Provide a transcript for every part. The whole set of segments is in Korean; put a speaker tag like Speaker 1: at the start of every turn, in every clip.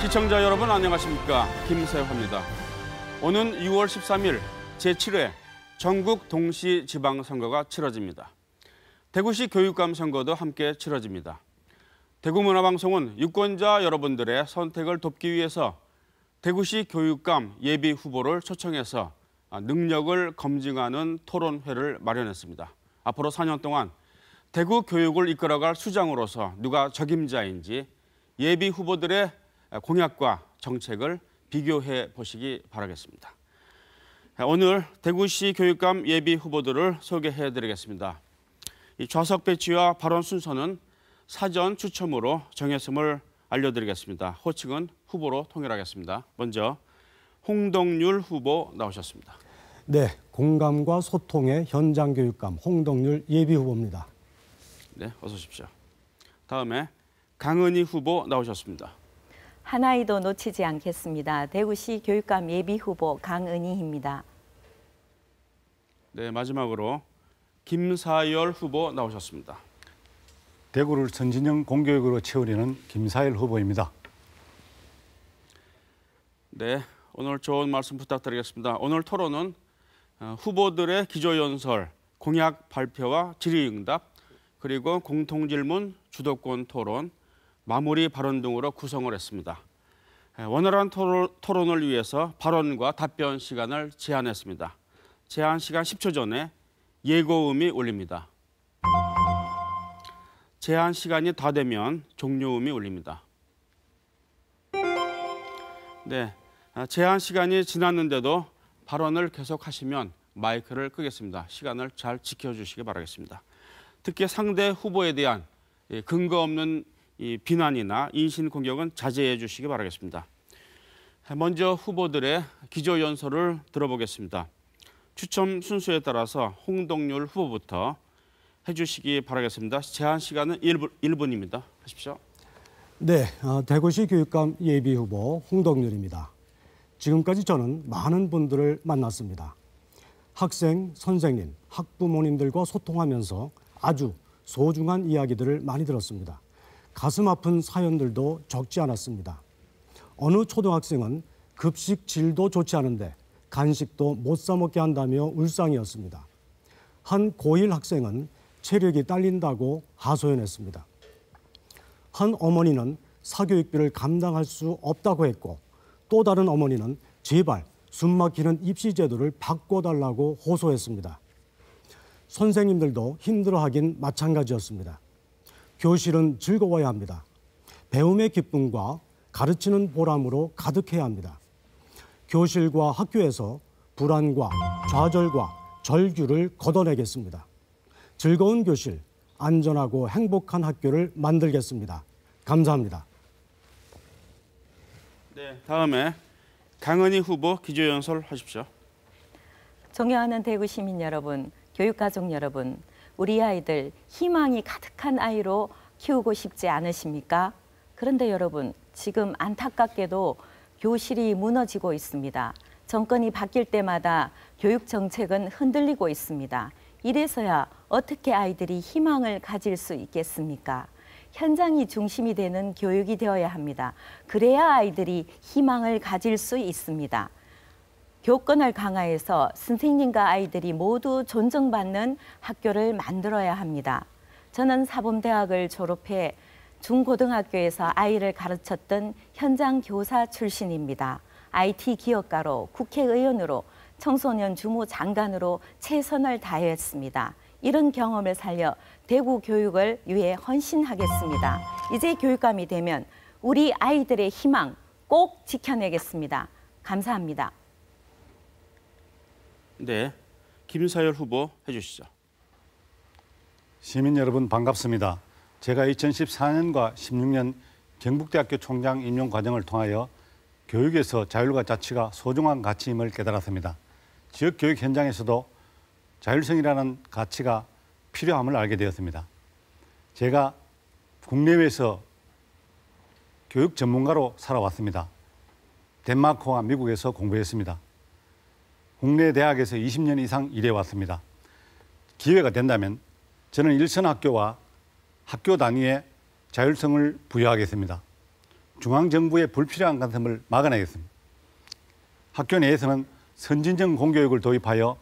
Speaker 1: 시청자 여러분 안녕하십니까? 김세화입니다. 오는 6월 13일 제7회 전국 동시지방선거가 치러집니다. 대구시 교육감 선거도 함께 치러집니다. 대구문화방송은 유권자 여러분들의 선택을 돕기 위해서 대구시 교육감 예비 후보를 초청해서 능력을 검증하는 토론회를 마련했습니다. 앞으로 4년 동안 대구 교육을 이끌어갈 수장으로서 누가 적임자인지 예비 후보들의 공약과 정책을 비교해 보시기 바라겠습니다. 오늘 대구시 교육감 예비 후보들을 소개해 드리겠습니다. 이 좌석 배치와 발언 순서는 사전 추첨으로 정했음을 알려드리겠습니다. 호칭은 후보로 통일하겠습니다. 먼저 홍덕률 후보 나오셨습니다.
Speaker 2: 네, 공감과 소통의 현장 교육감 홍덕률 예비 후보입니다.
Speaker 1: 네, 어서 오십시오. 다음에 강은희 후보 나오셨습니다.
Speaker 3: 한 아이도 놓치지 않겠습니다. 대구시 교육감 예비 후보 강은희입니다.
Speaker 1: 네, 마지막으로 김사열 후보 나오셨습니다.
Speaker 4: 대구를 선진형 공교육으로 채우려는 김사열 후보입니다.
Speaker 1: 네, 오늘 좋은 말씀 부탁드리겠습니다. 오늘 토론은 후보들의 기조연설, 공약 발표와 질의응답, 그리고 공통질문, 주도권 토론, 마무리 발언 등으로 구성을 했습니다. 원활한 토론을 위해서 발언과 답변 시간을 제한했습니다. 제한 시간 10초 전에 예고음이 울립니다. 제한 시간이 다 되면 종료음이 울립니다. 네, 제한 시간이 지났는데도 발언을 계속하시면 마이크를 끄겠습니다. 시간을 잘 지켜주시기 바라겠습니다. 특히 상대 후보에 대한 근거 없는 비난이나 인신공격은 자제해 주시기 바라겠습니다. 먼저 후보들의 기조연설을 들어보겠습니다. 추첨 순서에 따라서 홍덕률 후보부터 해주시기 바라겠습니다. 제한 시간은 1분입니다. 하십시오.
Speaker 2: 네, 대구시 교육감 예비 후보 홍덕률입니다. 지금까지 저는 많은 분들을 만났습니다. 학생, 선생님, 학부모님들과 소통하면서 아주 소중한 이야기들을 많이 들었습니다. 가슴 아픈 사연들도 적지 않았습니다. 어느 초등학생은 급식 질도 좋지 않은데 간식도 못 사 먹게 한다며 울상이었습니다. 한 고1 학생은 체력이 딸린다고 하소연했습니다. 한 어머니는 사교육비를 감당할 수 없다고 했고 또 다른 어머니는 제발 숨막히는 입시 제도를 바꿔달라고 호소했습니다. 선생님들도 힘들어하긴 마찬가지였습니다. 교실은 즐거워야 합니다. 배움의 기쁨과 가르치는 보람으로 가득해야 합니다. 교실과 학교에서 불안과 좌절과 절규를 걷어내겠습니다. 즐거운 교실, 안전하고 행복한 학교를 만들겠습니다. 감사합니다.
Speaker 1: 네, 다음에 강은희 후보 기조연설 하십시오.
Speaker 3: 존경하는 대구 시민 여러분, 교육가족 여러분, 우리 아이들 희망이 가득한 아이로 키우고 싶지 않으십니까? 그런데 여러분, 지금 안타깝게도 교실이 무너지고 있습니다. 정권이 바뀔 때마다 교육 정책은 흔들리고 있습니다. 이래서야 어떻게 아이들이 희망을 가질 수 있겠습니까? 현장이 중심이 되는 교육이 되어야 합니다. 그래야 아이들이 희망을 가질 수 있습니다. 교권을 강화해서 선생님과 아이들이 모두 존중받는 학교를 만들어야 합니다. 저는 사범대학을 졸업해 중고등학교에서 아이를 가르쳤던 현장 교사 출신입니다. IT 기업가로 국회의원으로 청소년 주무 장관으로 최선을 다했습니다. 이런 경험을 살려 대구 교육을 위해 헌신하겠습니다. 이제 교육감이 되면 우리 아이들의 희망 꼭 지켜내겠습니다. 감사합니다.
Speaker 1: 네, 김사열 후보 해주시죠.
Speaker 4: 시민 여러분 반갑습니다. 제가 2014년과 16년 경북대학교 총장 임용 과정을 통하여 교육에서 자율과 자치가 소중한 가치임을 깨달았습니다. 지역교육 현장에서도 자율성이라는 가치가 필요함을 알게 되었습니다. 제가 국내외에서 교육 전문가로 살아왔습니다. 덴마크와 미국에서 공부했습니다. 국내 대학에서 20년 이상 일해왔습니다. 기회가 된다면 저는 일선 학교와 학교 단위의 자율성을 부여하겠습니다. 중앙정부의 불필요한 간섭을 막아내겠습니다. 학교 내에서는 선진적 공교육을 도입하여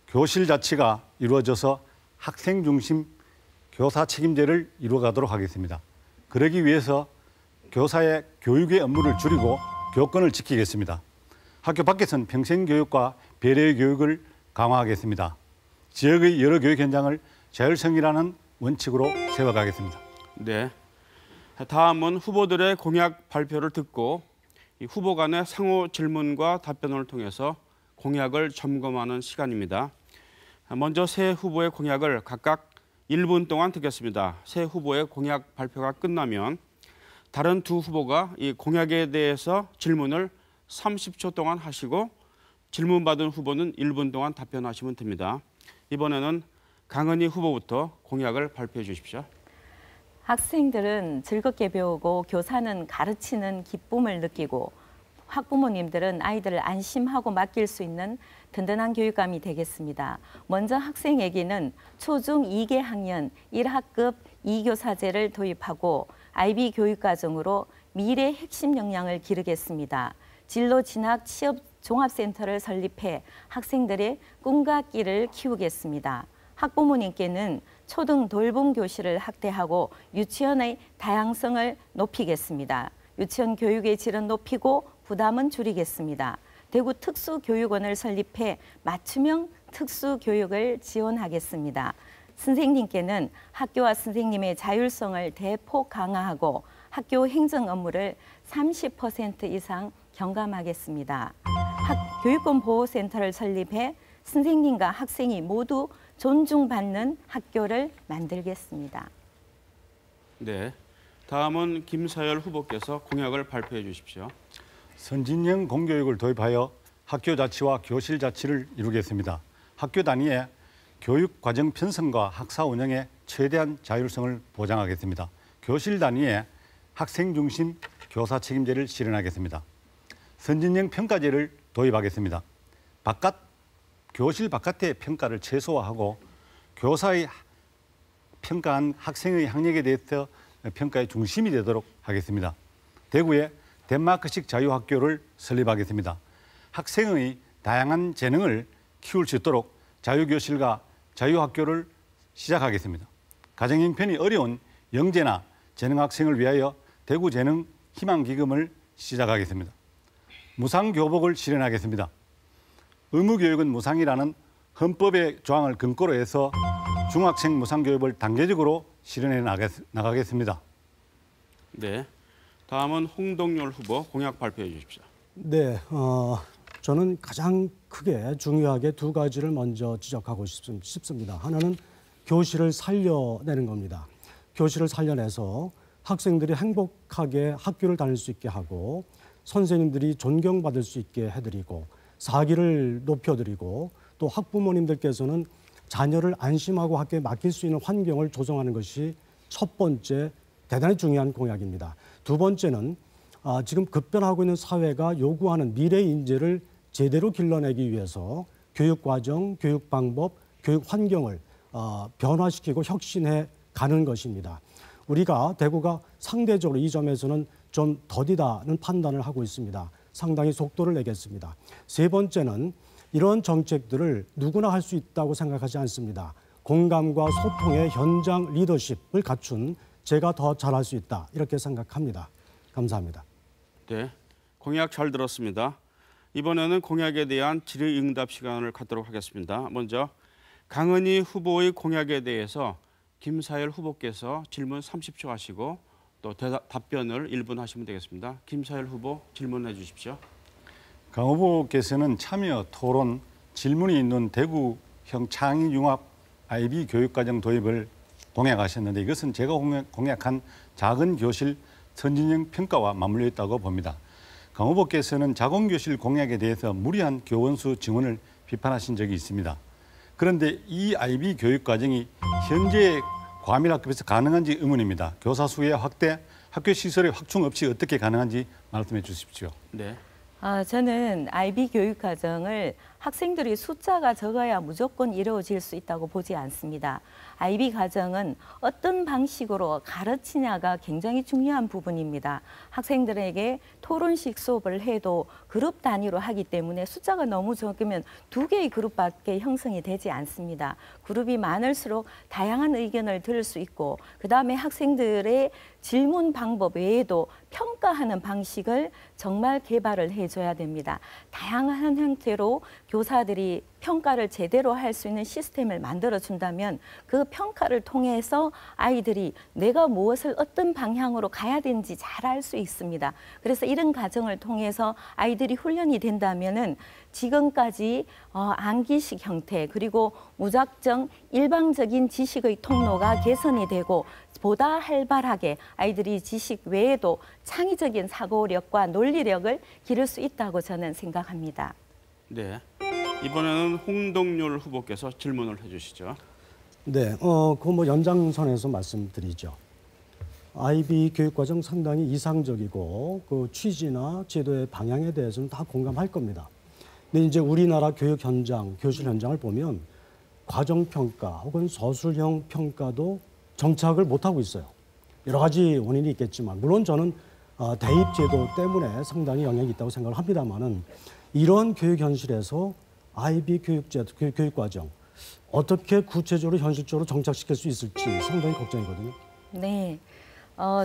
Speaker 4: 교실 자치가 이루어져서 학생 중심 교사 책임제를 이루어가도록 하겠습니다. 그러기 위해서 교사의 교육의 업무를 줄이고 교권을 지키겠습니다. 학교 밖에서는 평생교육과 배려의 교육을 강화하겠습니다. 지역의 여러 교육 현장을 자율성이라는 원칙으로 세워가겠습니다.
Speaker 1: 네. 다음은 후보들의 공약 발표를 듣고 이 후보 간의 상호 질문과 답변을 통해서 공약을 점검하는 시간입니다. 먼저 세 후보의 공약을 각각 1분 동안 듣겠습니다. 세 후보의 공약 발표가 끝나면 다른 두 후보가 이 공약에 대해서 질문을 30초 동안 하시고 질문받은 후보는 1분 동안 답변하시면 됩니다. 이번에는 강은희 후보부터 공약을 발표해 주십시오.
Speaker 3: 학생들은 즐겁게 배우고 교사는 가르치는 기쁨을 느끼고 학부모님들은 아이들을 안심하고 맡길 수 있는 든든한 교육감이 되겠습니다. 먼저 학생에게는 초중 2개 학년 1학급 2교사제를 도입하고 IB 교육과정으로 미래 핵심 역량을 기르겠습니다. 진로 진학 취업 종합센터를 설립해 학생들의 꿈과 끼를 키우겠습니다. 학부모님께는 초등 돌봄 교실을 확대하고 유치원의 다양성을 높이겠습니다. 유치원 교육의 질은 높이고 부담은 줄이겠습니다. 대구 특수교육원을 설립해 맞춤형 특수교육을 지원하겠습니다. 선생님께는 학교와 선생님의 자율성을 대폭 강화하고 학교 행정 업무를 30% 이상 경감하겠습니다. 교육권 보호센터를 설립해 선생님과 학생이 모두 존중받는 학교를 만들겠습니다.
Speaker 1: 네. 다음은 김서열 후보께서 공약을 발표해 주십시오.
Speaker 4: 선진형 공교육을 도입하여 학교 자치와 교실 자치를 이루겠습니다. 학교 단위의 교육 과정 편성과 학사 운영의 최대한 자율성을 보장하겠습니다. 교실 단위의 학생 중심 교사 책임제를 실현하겠습니다. 선진형 평가제를 도입하겠습니다. 교실 바깥의 평가를 최소화하고 교사의 평가한 학생의 학력에 대해서 평가의 중심이 되도록 하겠습니다. 대구에 덴마크식 자유학교를 설립하겠습니다. 학생의 다양한 재능을 키울 수 있도록 자유교실과 자유학교를 시작하겠습니다. 가정 형편이 어려운 영재나 재능학생을 위하여 대구재능 희망기금을 시작하겠습니다. 무상교복을 실현하겠습니다. 의무교육은 무상이라는 헌법의 조항을 근거로 해서 중학생 무상교육을 단계적으로 실현해 나가겠습니다.
Speaker 1: 네. 다음은 홍동열 후보 공약 발표해 주십시오.
Speaker 2: 네, 저는 가장 크게 중요하게 두 가지를 먼저 지적하고 싶습니다. 하나는 교실을 살려내는 겁니다. 교실을 살려내서 학생들이 행복하게 학교를 다닐 수 있게 하고 선생님들이 존경받을 수 있게 해드리고 사기를 높여드리고 또 학부모님들께서는 자녀를 안심하고 학교에 맡길 수 있는 환경을 조성하는 것이 첫 번째 대단히 중요한 공약입니다. 두 번째는 지금 급변하고 있는 사회가 요구하는 미래 인재를 제대로 길러내기 위해서 교육 과정, 교육 방법, 교육 환경을 변화시키고 혁신해 가는 것입니다. 우리가 대구가 상대적으로 이 점에서는 좀 더디다는 판단을 하고 있습니다. 상당히 속도를 내겠습니다. 세 번째는 이런 정책들을 누구나 할 수 있다고 생각하지 않습니다. 공감과 소통의 현장 리더십을 갖춘 제가 더 잘할 수 있다 이렇게 생각합니다. 감사합니다.
Speaker 1: 네, 공약 잘 들었습니다. 이번에는 공약에 대한 질의응답 시간을 갖도록 하겠습니다. 먼저 강은희 후보의 공약에 대해서 김사열 후보께서 질문 30초 하시고 또 답변을 1분 하시면 되겠습니다. 김사열 후보 질문해 주십시오.
Speaker 4: 강 후보께서는 참여, 토론, 질문이 있는 대구형 창의융합 IB 교육과정 도입을 공약하셨는데 이것은 제가 공약한 작은 교실 선진형 평가와 맞물려 있다고 봅니다. 강 후보께서는 자공교실 공약에 대해서 무리한 교원수 증원을 비판하신 적이 있습니다. 그런데 이 IB 교육과정이 현재 과밀학급에서 가능한지 의문입니다. 교사 수의 확대, 학교 시설의 확충 없이 어떻게 가능한지 말씀해 주십시오.
Speaker 1: 네.
Speaker 3: 저는 IB 교육과정을 학생들이 숫자가 적어야 무조건 이루어질 수 있다고 보지 않습니다. IB 과정은 어떤 방식으로 가르치냐가 굉장히 중요한 부분입니다. 학생들에게 토론식 수업을 해도 그룹 단위로 하기 때문에 숫자가 너무 적으면 2개의 그룹밖에 형성이 되지 않습니다. 그룹이 많을수록 다양한 의견을 들을 수 있고 그다음에 학생들의 질문 방법 외에도 평가하는 방식을 정말 개발을 해줘야 됩니다. 다양한 형태로 교사들이 평가를 제대로 할 수 있는 시스템을 만들어준다면 그 평가를 통해서 아이들이 내가 무엇을 어떤 방향으로 가야 되는지 잘 알 수 있습니다. 그래서 이런 과정을 통해서 아이들이 훈련이 된다면은 지금까지 암기식 형태 그리고 무작정 일방적인 지식의 통로가 개선이 되고 보다 활발하게 아이들이 지식 외에도 창의적인 사고력과 논리력을 기를 수 있다고 저는 생각합니다.
Speaker 1: 네. 이번에는 홍동률 후보께서 질문을 해주시죠.
Speaker 2: 네, 그 뭐 연장선에서 말씀드리죠. IB 교육과정 상당히 이상적이고 그 취지나 제도의 방향에 대해서는 다 공감할 겁니다. 근데 이제 우리나라 교육 현장, 교실 현장을 보면 과정 평가 혹은 서술형 평가도 정착을 못하고 있어요. 여러 가지 원인이 있겠지만 물론 저는 대입 제도 때문에 상당히 영향이 있다고 생각을 합니다만은 이런 교육 현실에서 IB 교육과정 어떻게 구체적으로 현실적으로 정착시킬 수 있을지 상당히 걱정이거든요.
Speaker 3: 네,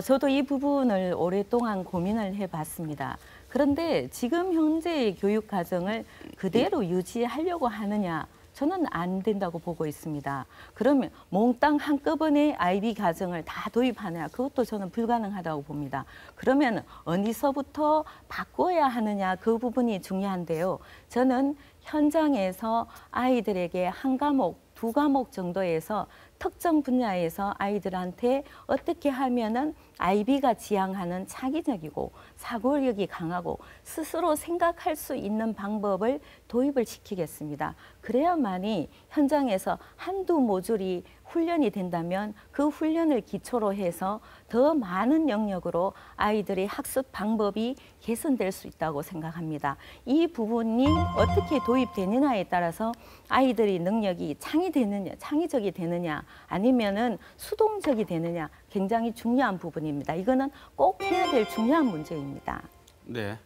Speaker 3: 저도 이 부분을 오랫동안 고민을 해봤습니다. 그런데 지금 현재의 교육 과정을 그대로 유지하려고 하느냐? 저는 안 된다고 보고 있습니다. 그러면 몽땅 한꺼번에 IB 과정을 다 도입하느냐? 그것도 저는 불가능하다고 봅니다. 그러면 어디서부터 바꿔야 하느냐? 그 부분이 중요한데요. 저는 현장에서 아이들에게 한 과목, 2과목 정도에서 특정 분야에서 아이들한테 어떻게 하면은 IB가 지향하는 창의적이고 사고력이 강하고 스스로 생각할 수 있는 방법을 도입을 시키겠습니다. 그래야만이 현장에서 한두 모듈이 훈련이 된다면 그 훈련을 기초로 해서 더 많은 영역으로 아이들의 학습 방법이 개선될 수 있다고 생각합니다. 이 부분이 어떻게 도입되느냐에 따라서 아이들의 능력이 창의적이 되느냐 아니면은 수동적이 되느냐 굉장히 중요한 부분입니다. 이거는 꼭 해야 될 중요한 문제입니다.
Speaker 1: 네.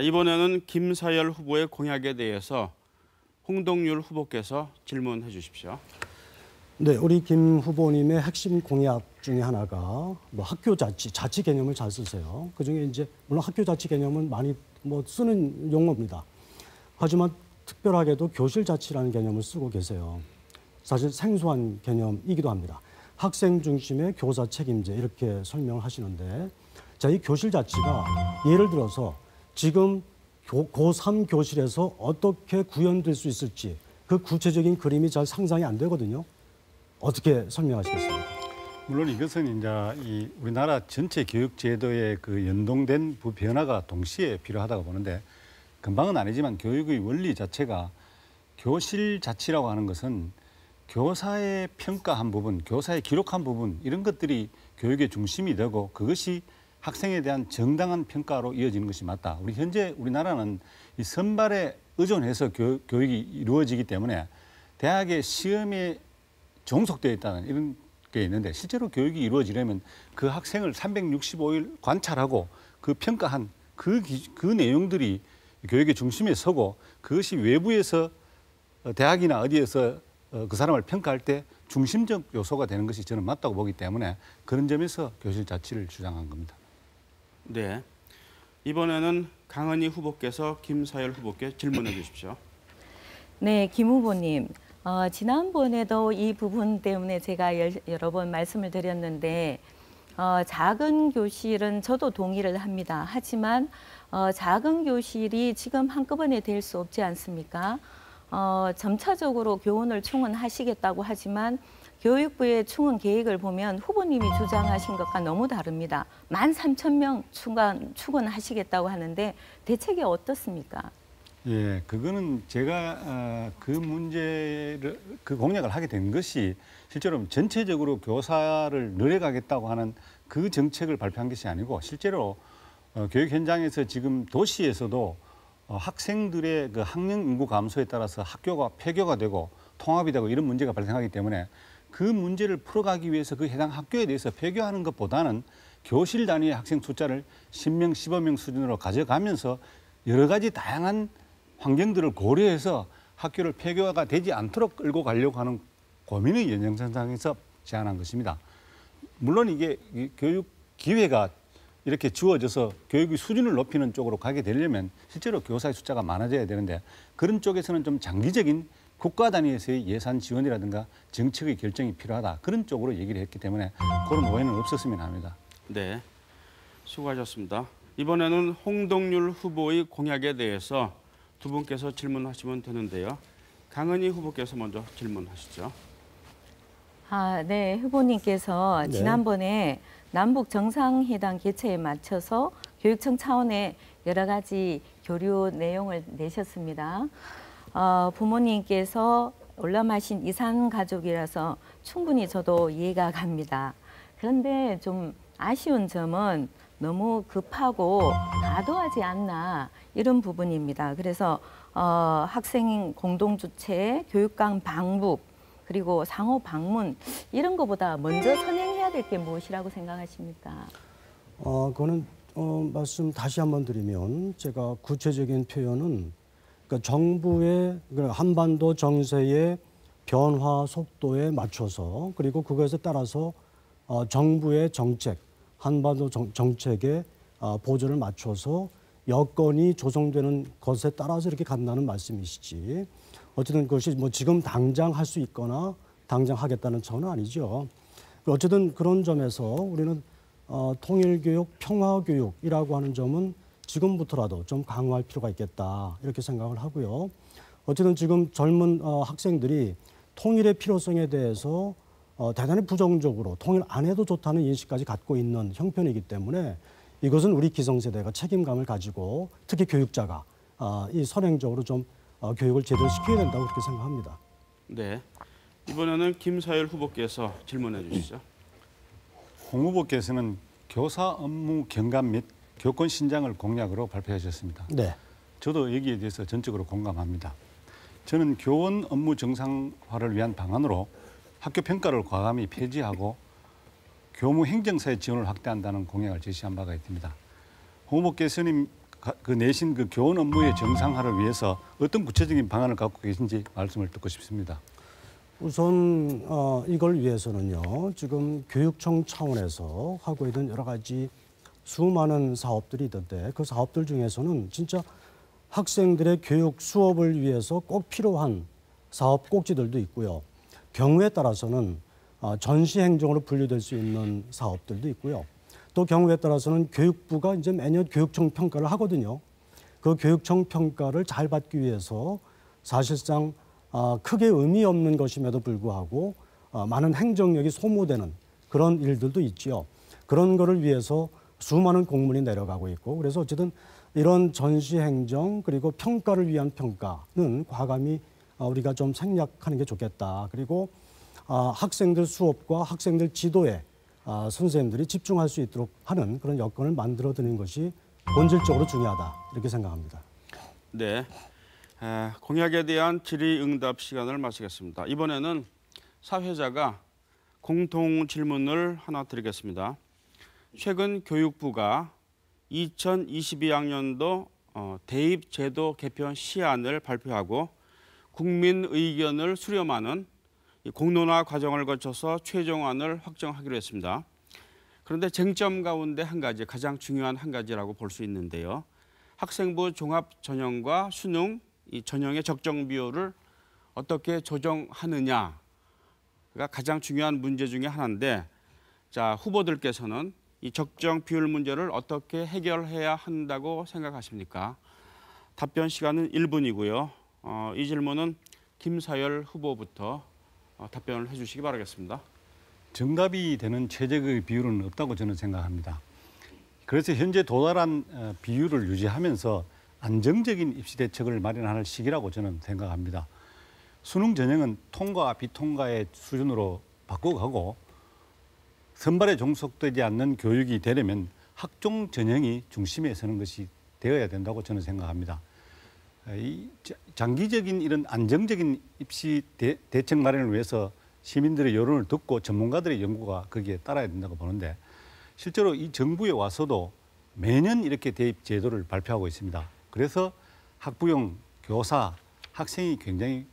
Speaker 1: 이번에는 김사열 후보의 공약에 대해서 홍동률 후보께서 질문해 주십시오.
Speaker 2: 네, 우리 김 후보님의 핵심 공약 중에 하나가 뭐 학교 자치 개념을 잘 쓰세요. 그중에 이제 물론 학교 자치 개념은 많이 뭐 쓰는 용어입니다. 하지만 특별하게도 교실 자치라는 개념을 쓰고 계세요. 사실 생소한 개념이기도 합니다. 학생 중심의 교사 책임제 이렇게 설명을 하시는데 자, 이 교실 자치가 예를 들어서 지금 고3 교실에서 어떻게 구현될 수 있을지 그 구체적인 그림이 잘 상상이 안 되거든요. 어떻게 설명하시겠습니까?
Speaker 4: 물론 이것은 이제 이 우리나라 전체 교육 제도의 그 연동된 변화가 동시에 필요하다고 보는데 금방은 아니지만 교육의 원리 자체가 교실 자치라고 하는 것은 교사의 평가한 부분, 교사의 기록한 부분 이런 것들이 교육의 중심이 되고 그것이 학생에 대한 정당한 평가로 이어지는 것이 맞다. 현재 우리나라는 이 선발에 의존해서 교육이 이루어지기 때문에 대학의 시험에 종속되어 있다는 이런 게 있는데 실제로 교육이 이루어지려면 그 학생을 365일 관찰하고 그 평가한 그 내용들이 교육의 중심에 서고 그것이 외부에서 대학이나 어디에서 그 사람을 평가할 때 중심적 요소가 되는 것이 저는 맞다고 보기 때문에 그런 점에서 교실 자치를 주장한 겁니다.
Speaker 1: 네. 이번에는 강은희 후보께서 김사열 후보께 질문해 주십시오.
Speaker 3: 네, 김 후보님. 지난번에도 이 부분 때문에 제가 여러 번 말씀을 드렸는데 작은 교실은 저도 동의를 합니다. 하지만 작은 교실이 지금 한꺼번에 될 수 없지 않습니까? 점차적으로 교원을 충원하시겠다고 하지만 교육부의 충원 계획을 보면 후보님이 주장하신 것과 너무 다릅니다. 13,000명 충원하시겠다고 하는데 대책이 어떻습니까?
Speaker 4: 예, 그거는 제가 그 공약을 하게 된 것이 실제로 전체적으로 교사를 늘려가겠다고 하는 그 정책을 발표한 것이 아니고 실제로 교육 현장에서 지금 도시에서도 학생들의 그 학령 인구 감소에 따라서 학교가 폐교가 되고 통합이 되고 이런 문제가 발생하기 때문에 그 문제를 풀어가기 위해서 그 해당 학교에 대해서 폐교하는 것보다는 교실 단위의 학생 숫자를 10명, 15명 수준으로 가져가면서 여러 가지 다양한 환경들을 고려해서 학교를 폐교가 되지 않도록 끌고 가려고 하는 고민의 연장선상에서 제안한 것입니다. 물론 이게 교육 기회가 이렇게 주어져서 교육의 수준을 높이는 쪽으로 가게 되려면 실제로 교사의 숫자가 많아져야 되는데 그런 쪽에서는 좀 장기적인 국가 단위에서의 예산 지원이라든가 정책의 결정이 필요하다. 그런 쪽으로 얘기를 했기 때문에 그런 오해는 없었으면 합니다.
Speaker 1: 네, 수고하셨습니다. 이번에는 홍동률 후보의 공약에 대해서 두 분께서 질문하시면 되는데요. 강은희 후보께서 먼저 질문하시죠.
Speaker 3: 네, 후보님께서
Speaker 2: 네.
Speaker 3: 지난번에 남북 정상회담 개최에 맞춰서 교육청 차원의 여러 가지 교류 내용을 내셨습니다. 부모님께서 올라마신 이산 가족이라서 충분히 저도 이해가 갑니다. 그런데 좀 아쉬운 점은 너무 급하고 과도하지 않나 이런 부분입니다. 그래서 학생 공동주최, 교육감 방북, 그리고 상호 방문 이런 것보다 먼저 선행해야 될 게 무엇이라고 생각하십니까?
Speaker 2: 그거는 말씀 다시 한번 드리면 제가 구체적인 표현은 그러니까 정부의 한반도 정세의 변화 속도에 맞춰서 그리고 그것에 따라서 정부의 정책, 한반도 정책의 보조를 맞춰서 여건이 조성되는 것에 따라서 이렇게 간다는 말씀이시지. 어쨌든 그것이 뭐 지금 당장 할 수 있거나 당장 하겠다는 차원은 아니죠. 어쨌든 그런 점에서 우리는 통일교육, 평화교육이라고 하는 점은 지금부터라도 좀 강화할 필요가 있겠다 이렇게 생각을 하고요. 어쨌든 지금 젊은 학생들이 통일의 필요성에 대해서 대단히 부정적으로 통일 안 해도 좋다는 인식까지 갖고 있는 형편이기 때문에 이것은 우리 기성세대가 책임감을 가지고 특히 교육자가 이 선행적으로 좀 교육을 제대로 시켜야 된다고 그렇게 생각합니다.
Speaker 1: 네, 이번에는 김사열 후보께서 질문해 주시죠.
Speaker 4: 홍 후보께서는 교사 업무 경감 및 교권 신장을 공약으로 발표하셨습니다.
Speaker 2: 네.
Speaker 4: 저도 여기에 대해서 전적으로 공감합니다. 저는 교원 업무 정상화를 위한 방안으로 학교 평가를 과감히 폐지하고 교무 행정사의 지원을 확대한다는 공약을 제시한 바가 있습니다. 홍 후보께서는 내신 그 교원 업무의 정상화를 위해서 어떤 구체적인 방안을 갖고 계신지 말씀을 듣고 싶습니다.
Speaker 2: 우선 이걸 위해서는요. 지금 교육청 차원에서 하고 있는 여러 가지 수많은 사업들이 있던데 그 사업들 중에서는 진짜 학생들의 교육 수업을 위해서 꼭 필요한 사업 꼭지들도 있고요. 경우에 따라서는 전시행정으로 분류될 수 있는 사업들도 있고요. 또 경우에 따라서는 교육부가 이제 매년 교육청 평가를 하거든요. 그 교육청 평가를 잘 받기 위해서 사실상 크게 의미 없는 것임에도 불구하고 많은 행정력이 소모되는 그런 일들도 있지요. 그런 거를 위해서 수많은 공문이 내려가고 있고 그래서 어쨌든 이런 전시행정 그리고 평가를 위한 평가는 과감히 우리가 좀 생략하는 게 좋겠다. 그리고 학생들 수업과 학생들 지도에 선생님들이 집중할 수 있도록 하는 그런 여건을 만들어드리는 것이 본질적으로 중요하다. 이렇게 생각합니다.
Speaker 1: 네, 공약에 대한 질의응답 시간을 마치겠습니다. 이번에는 사회자가 공통 질문을 하나 드리겠습니다. 최근 교육부가 2022학년도 대입제도 개편 시안을 발표하고 국민 의견을 수렴하는 공론화 과정을 거쳐서 최종안을 확정하기로 했습니다. 그런데 쟁점 가운데 한 가지, 가장 중요한 한 가지라고 볼 수 있는데요. 학생부 종합 전형과 수능 이 전형의 적정 비율을 어떻게 조정하느냐가 가장 중요한 문제 중에 하나인데, 자, 후보들께서는 이 적정 비율 문제를 어떻게 해결해야 한다고 생각하십니까? 답변 시간은 1분이고요. 이 질문은 김사열 후보부터 답변을 해주시기 바라겠습니다.
Speaker 4: 정답이 되는 최적의 비율은 없다고 저는 생각합니다. 그래서 현재 도달한 비율을 유지하면서 안정적인 입시 대책을 마련할 시기라고 저는 생각합니다. 수능 전형은 통과, 비통과의 수준으로 바꿔가고 선발에 종속되지 않는 교육이 되려면 학종 전형이 중심에 서는 것이 되어야 된다고 저는 생각합니다. 이 장기적인 이런 안정적인 입시 대책 마련을 위해서 시민들의 여론을 듣고 전문가들의 연구가 거기에 따라야 된다고 보는데 실제로 이 정부에 와서도 매년 이렇게 대입 제도를 발표하고 있습니다. 그래서 학부형, 교사, 학생이 굉장히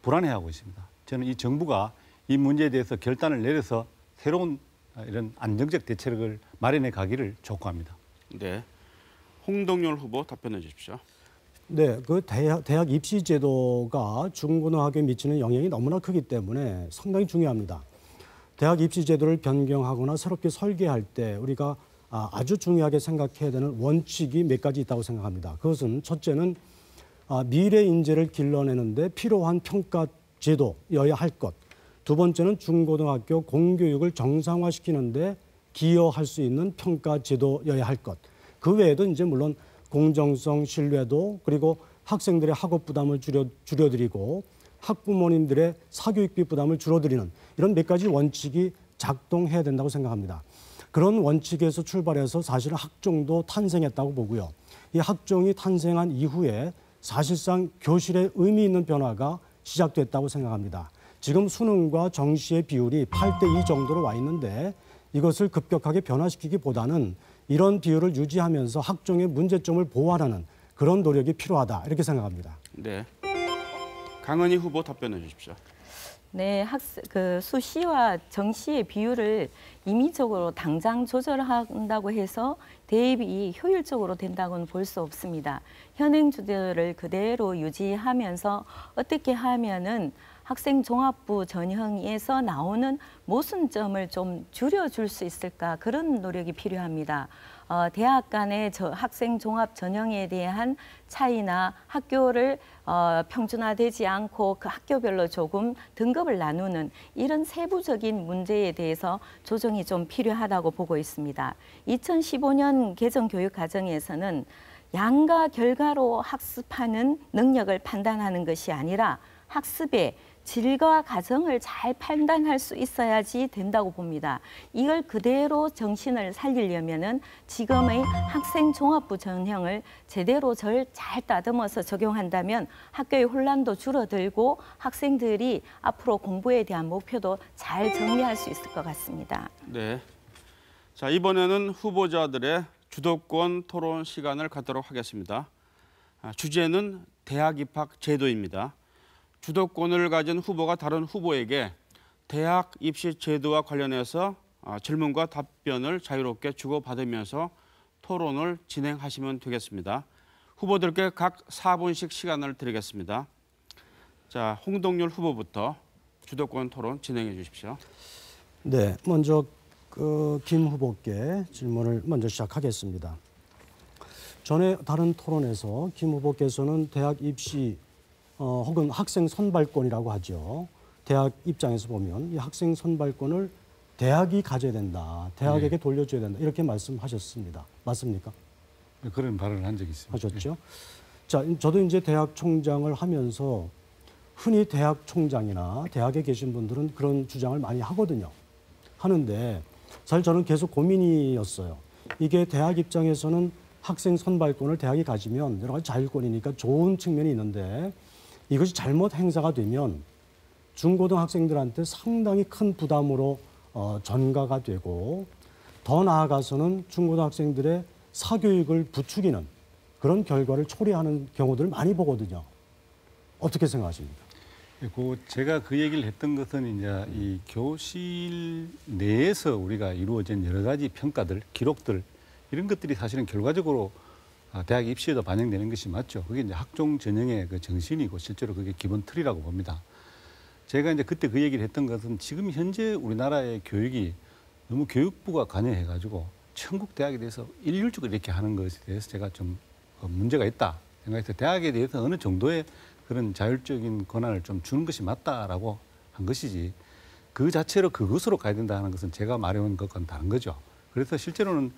Speaker 4: 불안해하고 있습니다. 저는 이 정부가 이 문제에 대해서 결단을 내려서 새로운 이런 안정적 대책을 마련해 가기를 촉구합니다.
Speaker 1: 네, 홍동열 후보 답변해 주십시오.
Speaker 2: 네, 그 대학 입시 제도가 중고등학교에 미치는 영향이 너무나 크기 때문에 상당히 중요합니다. 대학 입시 제도를 변경하거나 새롭게 설계할 때 우리가 아주 중요하게 생각해야 되는 원칙이 몇 가지 있다고 생각합니다. 그것은 첫째는 미래 인재를 길러내는데 필요한 평가 제도여야 할 것. 두 번째는 중고등학교 공교육을 정상화시키는데 기여할 수 있는 평가 제도여야 할 것. 그 외에도 이제 물론 공정성, 신뢰도 그리고 학생들의 학업 부담을 줄여드리고 학부모님들의 사교육비 부담을 줄어드리는 이런 몇 가지 원칙이 작동해야 된다고 생각합니다. 그런 원칙에서 출발해서 사실은 학종도 탄생했다고 보고요. 이 학종이 탄생한 이후에 사실상 교실에 의미 있는 변화가 시작됐다고 생각합니다. 지금 수능과 정시의 비율이 8대2 정도로 와 있는데 이것을 급격하게 변화시키기보다는 이런 비율을 유지하면서 학종의 문제점을 보완하는 그런 노력이 필요하다 이렇게 생각합니다.
Speaker 1: 네, 강은희 후보 답변해 주십시오.
Speaker 3: 네, 수시와 정시의 비율을 임의적으로 당장 조절한다고 해서 대입이 효율적으로 된다고는 볼 수 없습니다. 현행 주제를 그대로 유지하면서 어떻게 하면은 학생 종합부 전형에서 나오는 모순점을 좀 줄여줄 수 있을까 그런 노력이 필요합니다. 대학 간의 학생 종합 전형에 대한 차이나 학교를 평준화되지 않고 그 학교별로 조금 등급을 나누는 이런 세부적인 문제에 대해서 조정이 좀 필요하다고 보고 있습니다. 2015년 개정 교육 과정에서는 양과 결과로 학습하는 능력을 판단하는 것이 아니라 학습의 질과 과정을 잘 판단할 수 있어야지 된다고 봅니다. 이걸 그대로 정신을 살리려면은 지금의 학생 종합부 전형을 제대로 잘 다듬어서 적용한다면 학교의 혼란도 줄어들고 학생들이 앞으로 공부에 대한 목표도 잘 정리할 수 있을 것 같습니다.
Speaker 1: 네, 자 이번에는 후보자들의 주도권 토론 시간을 갖도록 하겠습니다. 주제는 대학 입학 제도입니다. 주도권을 가진 후보가 다른 후보에게 대학 입시 제도와 관련해서 질문과 답변을 자유롭게 주고받으면서 토론을 진행하시면 되겠습니다. 후보들께 각 4분씩 시간을 드리겠습니다. 자, 홍동열 후보부터 주도권 토론 진행해 주십시오.
Speaker 2: 네, 먼저 김 후보께 질문을 먼저 시작하겠습니다. 전에 다른 토론에서 김 후보께서는 대학 입시 혹은 학생 선발권이라고 하죠. 대학 입장에서 보면 이 학생 선발권을 대학이 가져야 된다. 대학에게 돌려줘야 된다. 이렇게 말씀하셨습니다. 맞습니까?
Speaker 4: 그런 발언을 한 적이 있습니다.
Speaker 2: 하셨죠. 자, 저도 이제 대학 총장을 하면서 흔히 대학 총장이나 대학에 계신 분들은 그런 주장을 많이 하거든요. 하는데 사실 저는 계속 고민이었어요. 이게 대학 입장에서는 학생 선발권을 대학이 가지면 여러 가지 자율권이니까 좋은 측면이 있는데 이것이 잘못 행사가 되면 중고등학생들한테 상당히 큰 부담으로 전가가 되고 더 나아가서는 중고등학생들의 사교육을 부추기는 그런 결과를 초래하는 경우들을 많이 보거든요. 어떻게 생각하십니까?
Speaker 4: 제가 그 얘기를 했던 것은 이제 이 교실 내에서 우리가 이루어진 여러 가지 평가들, 기록들 이런 것들이 사실은 결과적으로 대학 입시에도 반영되는 것이 맞죠. 그게 이제 학종 전형의 그 정신이고 실제로 그게 기본 틀이라고 봅니다. 제가 이제 그때 그 얘기를 했던 것은 지금 현재 우리나라의 교육이 너무 교육부가 관여해가지고 천국 대학에 대해서 일률적으로 이렇게 하는 것에 대해서 제가 좀 문제가 있다 생각해서 대학에 대해서 어느 정도의 그런 자율적인 권한을 좀 주는 것이 맞다라고 한 것이지 그 자체로 그것으로 가야 된다 하는 것은 제가 말해온 것과는 다른 거죠. 그래서 실제로는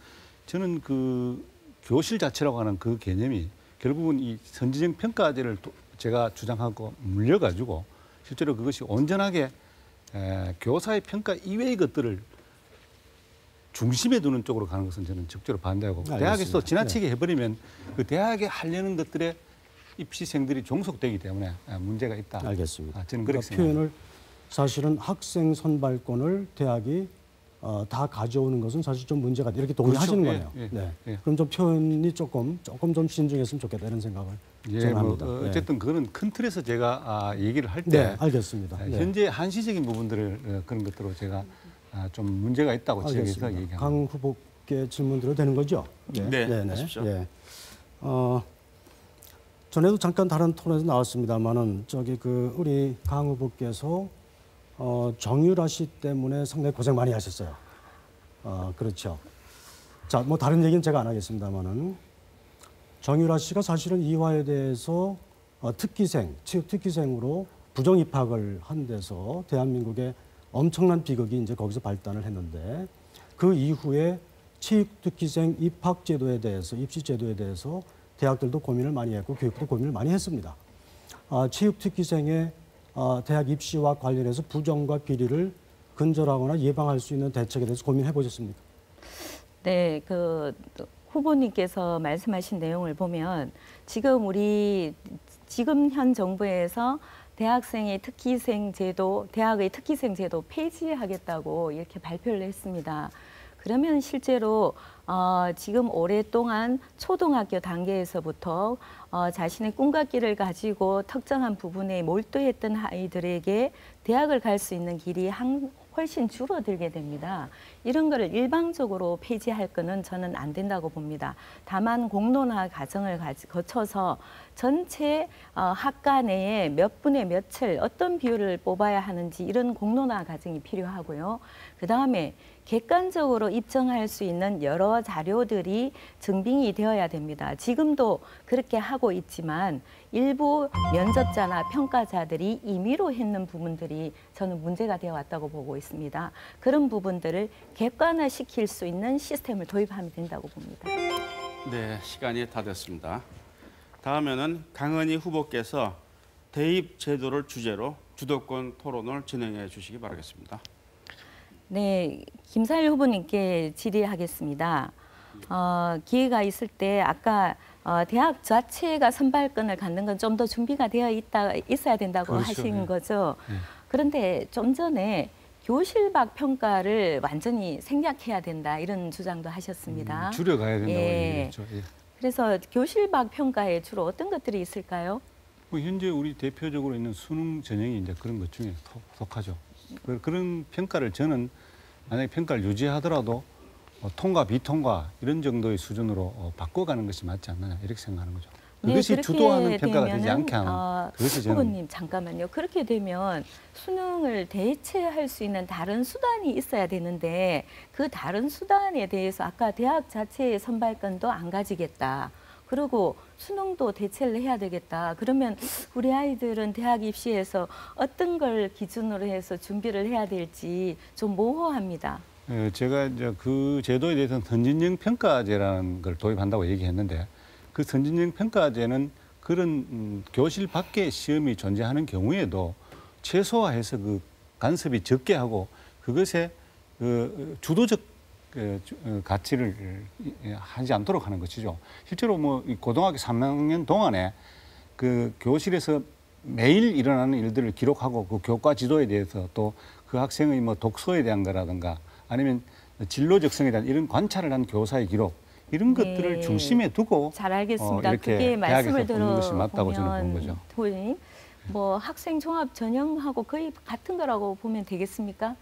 Speaker 4: 저는 그 교실 자체라고 하는 그 개념이 결국은 이 선지적 평가제를 제가 주장하고 물려가지고 실제로 그것이 온전하게 교사의 평가 이외의 것들을 중심에 두는 쪽으로 가는 것은 저는 적극적으로 반대하고
Speaker 2: 알겠습니다.
Speaker 4: 대학에서 지나치게 해버리면 그 대학에 하려는 것들에 입시생들이 종속되기 때문에 문제가 있다.
Speaker 2: 알겠습니다.
Speaker 4: 저는 그렇게
Speaker 2: 그러니까 표현을 사실은 학생 선발권을 대학이 다 가져오는 것은 사실 좀 문제가 있다. 이렇게 동의하시는
Speaker 4: 그렇죠.
Speaker 2: 거네요.
Speaker 4: 예,
Speaker 2: 네.
Speaker 4: 예.
Speaker 2: 그럼 좀 표현이 조금 좀 신중했으면 좋겠다 이런 생각을
Speaker 4: 예,
Speaker 2: 저는
Speaker 4: 뭐,
Speaker 2: 합니다.
Speaker 4: 어쨌든 그거는 큰 틀에서 제가 얘기를 할 때
Speaker 2: 네, 알겠습니다. 네.
Speaker 4: 현재 한시적인 부분들을 그런 것들로 제가 좀 문제가 있다고 지적해서
Speaker 2: 알겠습니다.
Speaker 4: 얘기합니다.
Speaker 2: 강 후보께 질문 드려도 되는 거죠?
Speaker 1: 네, 하십시오.
Speaker 2: 예. 전에도 잠깐 다른 토론에서 나왔습니다만은 우리 강 후보께서 정유라 씨 때문에 상당히 고생 많이 하셨어요. 그렇죠. 자, 뭐 다른 얘기는 제가 안 하겠습니다만은 정유라 씨가 사실은 이화에 대해서 취업 특기생으로 부정 입학을 한 데서 대한민국의 엄청난 비극이 이제 거기서 발단을 했는데 그 이후에 취업 특기생 입학 제도에 대해서 입시 제도에 대해서 대학들도 고민을 많이 했고 교육도 고민을 많이 했습니다. 취업 특기생의 대학 입시와 관련해서 부정과 비리를 근절하거나 예방할 수 있는 대책에 대해서 고민해 보셨습니까?
Speaker 3: 네, 후보님께서 말씀하신 내용을 보면 지금 현 정부에서 대학생의 특기생 제도, 대학의 특기생 제도 폐지하겠다고 이렇게 발표를 했습니다. 그러면 실제로 지금 오랫동안 초등학교 단계에서부터 자신의 꿈과 길을 가지고 특정한 부분에 몰두했던 아이들에게 대학을 갈 수 있는 길이 훨씬 줄어들게 됩니다. 이런 거를 일방적으로 폐지할 거는 저는 안 된다고 봅니다. 다만 공론화 과정을 거쳐서 전체 학과 내에 몇 분의 몇을 어떤 비율을 뽑아야 하는지 이런 공론화 과정이 필요하고요. 그다음에 객관적으로 입증할 수 있는 여러 자료들이 증빙이 되어야 됩니다. 지금도 그렇게 하고 있지만 일부 면접자나 평가자들이 임의로 했는 부분들이 저는 문제가 되어 왔다고 보고 있습니다. 그런 부분들을 객관화시킬 수 있는 시스템을 도입하면 된다고 봅니다.
Speaker 1: 네, 시간이 다 됐습니다. 다음에는 강은희 후보께서 대입 제도를 주제로 주도권 토론을 진행해 주시기 바라겠습니다.
Speaker 3: 네, 김사일 후보님께 질의하겠습니다. 기회가 있을 때 아까 대학 자체가 선발권을 갖는 건 좀 더 준비가 되어 있어야 된다고
Speaker 4: 그렇죠.
Speaker 3: 하신
Speaker 4: 네.
Speaker 3: 거죠. 그런데 좀 전에 교실 밖 평가를 완전히 생략해야 된다 이런 주장도 하셨습니다.
Speaker 4: 줄여가야 된다고
Speaker 3: 예.
Speaker 4: 얘기했죠. 예.
Speaker 3: 그래서 교실 밖 평가에 주로 어떤 것들이 있을까요?
Speaker 4: 뭐 현재 우리 대표적으로 있는 수능 전형이 이제 그런 것 중에 속하죠. 그런 평가를 저는 만약에 평가를 유지하더라도 통과, 비통과 이런 정도의 수준으로 바꿔가는 것이 맞지 않느냐 이렇게 생각하는 거죠. 그것이
Speaker 3: 네,
Speaker 4: 주도하는 평가가 되지 않게 하는 그것이 저는
Speaker 3: 후보님 잠깐만요. 그렇게 되면 수능을 대체할 수 있는 다른 수단이 있어야 되는데 그 다른 수단에 대해서 아까 대학 자체의 선발권도 안 가지겠다. 그리고 수능도 대체를 해야 되겠다. 그러면 우리 아이들은 대학 입시에서 어떤 걸 기준으로 해서 준비를 해야 될지 좀 모호합니다.
Speaker 4: 제가 이제 그 제도에 대해서는 선진형 평가제라는 걸 도입한다고 얘기했는데 그 선진형 평가제는 그런 교실 밖에 시험이 존재하는 경우에도 최소화해서 그 간섭이 적게 하고 그것에 그 주도적 가치를 하지 않도록 하는 것이죠. 실제로 뭐 고등학교 3학년 동안에 그 교실에서 매일 일어나는 일들을 기록하고 그 교과 지도에 대해서 또 그 학생의 뭐 독서에 대한 거라든가 아니면 진로 적성에 대한 이런 관찰을 한 교사의 기록 이런 것들을
Speaker 3: 네.
Speaker 4: 중심에 두고
Speaker 3: 잘 알겠습니다.
Speaker 4: 이렇게
Speaker 3: 그게 말씀을
Speaker 4: 대학에서 보는 것이 맞다고 저는 본 거죠.
Speaker 3: 후보님, 뭐 학생 종합 전형하고 거의 같은 거라고 보면 되겠습니까?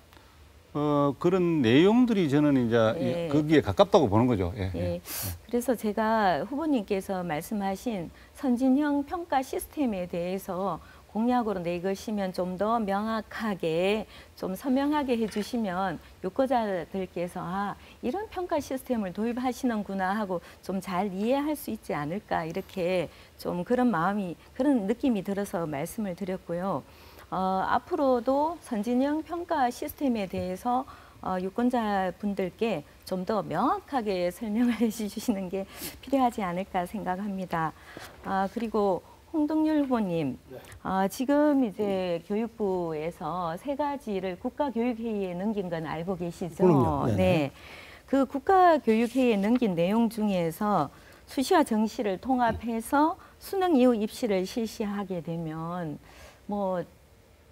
Speaker 4: 그런 내용들이 저는 이제
Speaker 3: 예.
Speaker 4: 거기에 가깝다고 보는 거죠. 예,
Speaker 3: 예.
Speaker 4: 예.
Speaker 3: 그래서 제가 후보님께서 말씀하신 선진형 평가 시스템에 대해서 공약으로 내것이면 좀 더 명확하게 좀 서명하게 해주시면 유권자들께서 이런 평가 시스템을 도입하시는구나 하고 좀 잘 이해할 수 있지 않을까 이렇게 좀 그런 느낌이 들어서 말씀을 드렸고요. 앞으로도 선진형 평가 시스템에 대해서 유권자분들께 좀 더 명확하게 설명을 해주시는 게 필요하지 않을까 생각합니다. 그리고 홍동률 후보님, 지금 이제 교육부에서 3가지를 국가교육회의에 넘긴 건 알고 계시죠?
Speaker 2: 그럼요.
Speaker 3: 네. 그 국가교육회의에 넘긴 내용 중에서 수시와 정시를 통합해서 수능 이후 입시를 실시하게 되면 뭐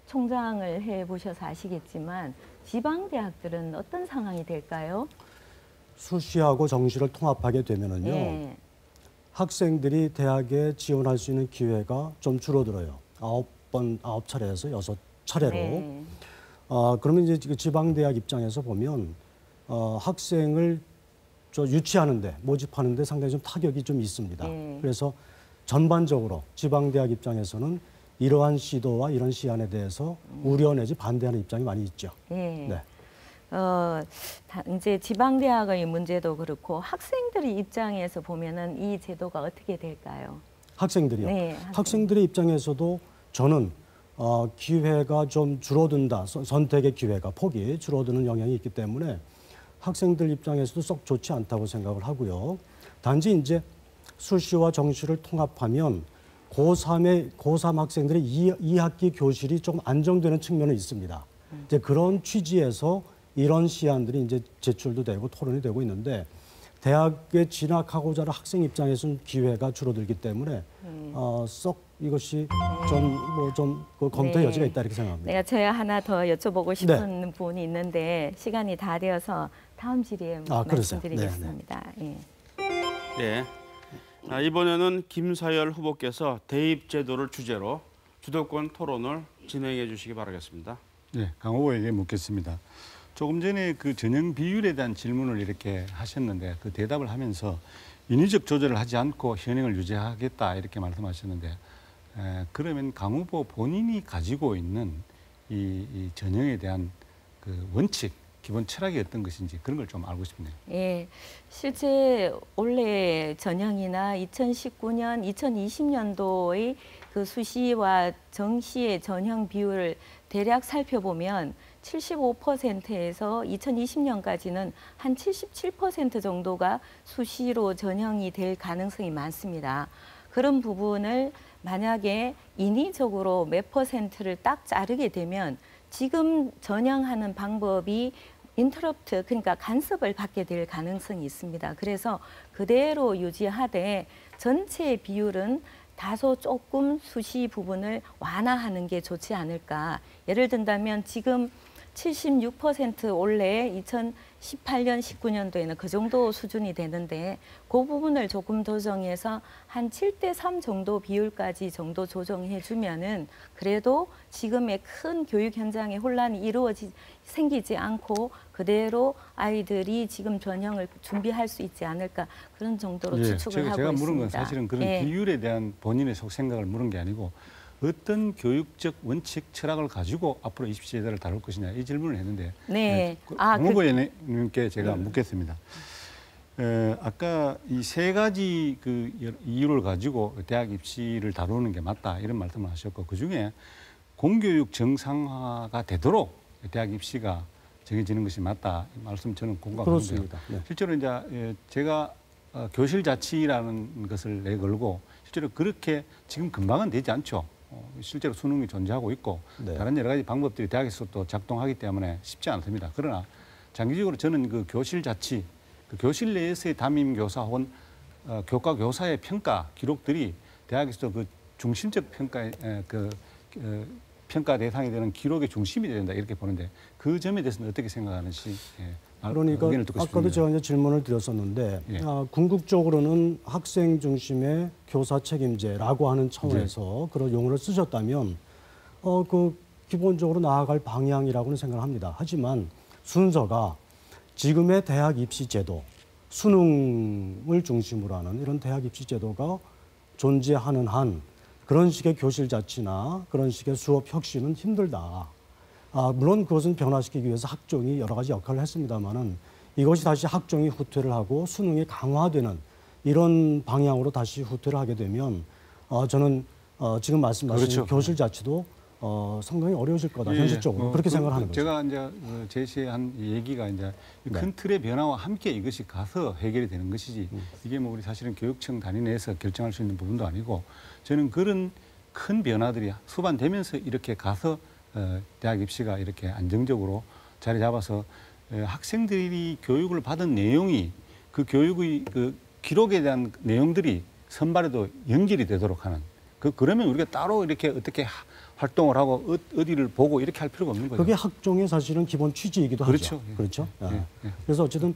Speaker 3: 총장을 해보셔서 아시겠지만 지방 대학들은 어떤 상황이 될까요?
Speaker 2: 수시하고 정시를 통합하게 되면은요.
Speaker 3: 예.
Speaker 2: 학생들이 대학에 지원할 수 있는 기회가 좀 줄어들어요. 9차례에서 6차례로.
Speaker 3: 네.
Speaker 2: 그러면 이제 그 지방대학 입장에서 보면 학생을 유치하는데 모집하는데 상당히 좀 타격이 좀 있습니다.
Speaker 3: 네.
Speaker 2: 그래서 전반적으로 지방대학 입장에서는 이러한 시도와 이런 시안에 대해서 우려 내지 반대하는 입장이 많이 있죠.
Speaker 3: 예.
Speaker 2: 네.
Speaker 3: 이제 지방대학의 문제도 그렇고 학생들의 입장에서 보면은 이 제도가 어떻게 될까요?
Speaker 2: 학생들이요.
Speaker 3: 네,
Speaker 2: 학생들의 입장에서도 저는 기회가 좀 줄어든다. 선택의 기회가 폭이 줄어드는 영향이 있기 때문에 학생들 입장에서도 썩 좋지 않다고 생각을 하고요. 단지 이제 수시와 정시를 통합하면 고3 학생들의 2학기 교실이 조금 안정되는 측면은 있습니다. 이제 그런 취지에서 이런 시안들이 이제 제출도 되고 토론이 되고 있는데 대학에 진학하고자 하는 학생 입장에서는 기회가 줄어들기 때문에 썩 이것이 좀 검토의
Speaker 3: 네.
Speaker 2: 여지가 있다 이렇게 생각합니다.
Speaker 3: 내가 저야 하나 더 여쭤보고 싶은 부분이 있는데 시간이 다 되어서 다음 질의에
Speaker 2: 그러세요.
Speaker 3: 말씀드리겠습니다. 예.
Speaker 1: 네. 이번에는 김사열 후보께서 대입 제도를 주제로 주도권 토론을 진행해 주시기 바라겠습니다.
Speaker 4: 네, 강 후보에게 묻겠습니다. 조금 전에 그 전형 비율에 대한 질문을 이렇게 하셨는데 그 대답을 하면서 인위적 조절을 하지 않고 현행을 유지하겠다 이렇게 말씀하셨는데 그러면 강 후보 본인이 가지고 있는 이 전형에 대한 그 원칙, 기본 철학이 어떤 것인지 그런 걸 좀 알고 싶네요.
Speaker 3: 예, 실제 올해 전형이나 2019년, 2020년도의 그 수시와 정시의 전형 비율을 대략 살펴보면 75%에서 2020년까지는 한 77% 정도가 수시로 전형이 될 가능성이 많습니다. 그런 부분을 만약에 인위적으로 몇 퍼센트를 딱 자르게 되면 지금 전형하는 방법이 인터럽트, 그러니까 간섭을 받게 될 가능성이 있습니다. 그래서 그대로 유지하되 전체 비율은 다소 조금 수시 부분을 완화하는 게 좋지 않을까. 예를 든다면 지금 76% 원래 2018년, 19년도에는 그 정도 수준이 되는데 그 부분을 조금 조정해서 한 7대3 정도 비율까지 정도 조정해 주면은 그래도 지금의 큰 교육 현장에 혼란이 생기지 않고 그대로 아이들이 지금 전형을 준비할 수 있지 않을까 그런 정도로 추측을 하고
Speaker 4: 제가
Speaker 3: 있습니다.
Speaker 4: 물은 건 사실은 그런 비율에 대한 본인의 속 생각을 물은 게 아니고 어떤 교육적 원칙, 철학을 가지고 앞으로 입시 제도를 다룰 것이냐 이 질문을 했는데
Speaker 3: 네.
Speaker 4: 강 후보님께 제가 묻겠습니다. 아까 이 세 가지 그 이유를 가지고 대학 입시를 다루는 게 맞다 이런 말씀을 하셨고 그 중에 공교육 정상화가 되도록 대학 입시가 정해지는 것이 맞다 이 말씀 저는 공감하는데요.
Speaker 2: 그렇습니다. 네.
Speaker 4: 실제로 이제 제가 교실 자치라는 것을 내걸고 실제로 그렇게 지금 금방은 되지 않죠. 실제로 수능이 존재하고 있고
Speaker 2: 네.
Speaker 4: 다른 여러 가지 방법들이 대학에서 또 작동하기 때문에 쉽지 않습니다. 그러나 장기적으로 저는 그 교실 자치, 그 교실 내에서의 담임 교사 혹은 교과 교사의 평가 기록들이 대학에서도 그 중심적 평가의 평가 대상이 되는 기록의 중심이 된다 이렇게 보는데 그 점에 대해서는 어떻게 생각하는지
Speaker 2: 그러니까
Speaker 4: 의견을 듣고
Speaker 2: 아까도
Speaker 4: 싶습니다.
Speaker 2: 제가 이제 질문을 드렸었는데
Speaker 4: 예.
Speaker 2: 궁극적으로는 학생 중심의 교사 책임제라고 하는 차원에서 그런 용어를 쓰셨다면 그 기본적으로 나아갈 방향이라고는 생각합니다. 하지만 순서가 지금의 대학 입시 제도, 수능을 중심으로 하는 이런 대학 입시 제도가 존재하는 한 그런 식의 교실 자치나 그런 식의 수업 혁신은 힘들다. 물론 그것은 변화시키기 위해서 학종이 여러 가지 역할을 했습니다마는 이것이 다시 학종이 후퇴를 하고 수능이 강화되는 이런 방향으로 다시 후퇴를 하게 되면 저는 지금 말씀하신
Speaker 4: 그렇죠.
Speaker 2: 교실 자치도 상당히 어려워질 거다. 현실적으로 그렇게 생각하는 거죠.
Speaker 4: 제가 이제 제시한 얘기가 이제 큰 틀의 변화와 함께 이것이 가서 해결이 되는 것이지 이게 뭐 우리 사실은 교육청 단위 내에서 결정할 수 있는 부분도 아니고 저는 그런 큰 변화들이 수반되면서 이렇게 가서 대학 입시가 이렇게 안정적으로 자리 잡아서 학생들이 교육을 받은 내용이 그 교육의 그 기록에 대한 내용들이 선발에도 연결이 되도록 하는 그러면 우리가 따로 이렇게 어떻게 활동을 하고 어디를 보고 이렇게 할 필요가 없는 거죠.
Speaker 2: 그게 학종의 사실은 기본 취지이기도
Speaker 4: 그렇죠.
Speaker 2: 하죠.
Speaker 4: 예.
Speaker 2: 그렇죠.
Speaker 4: 예. 예.
Speaker 2: 그래서 어쨌든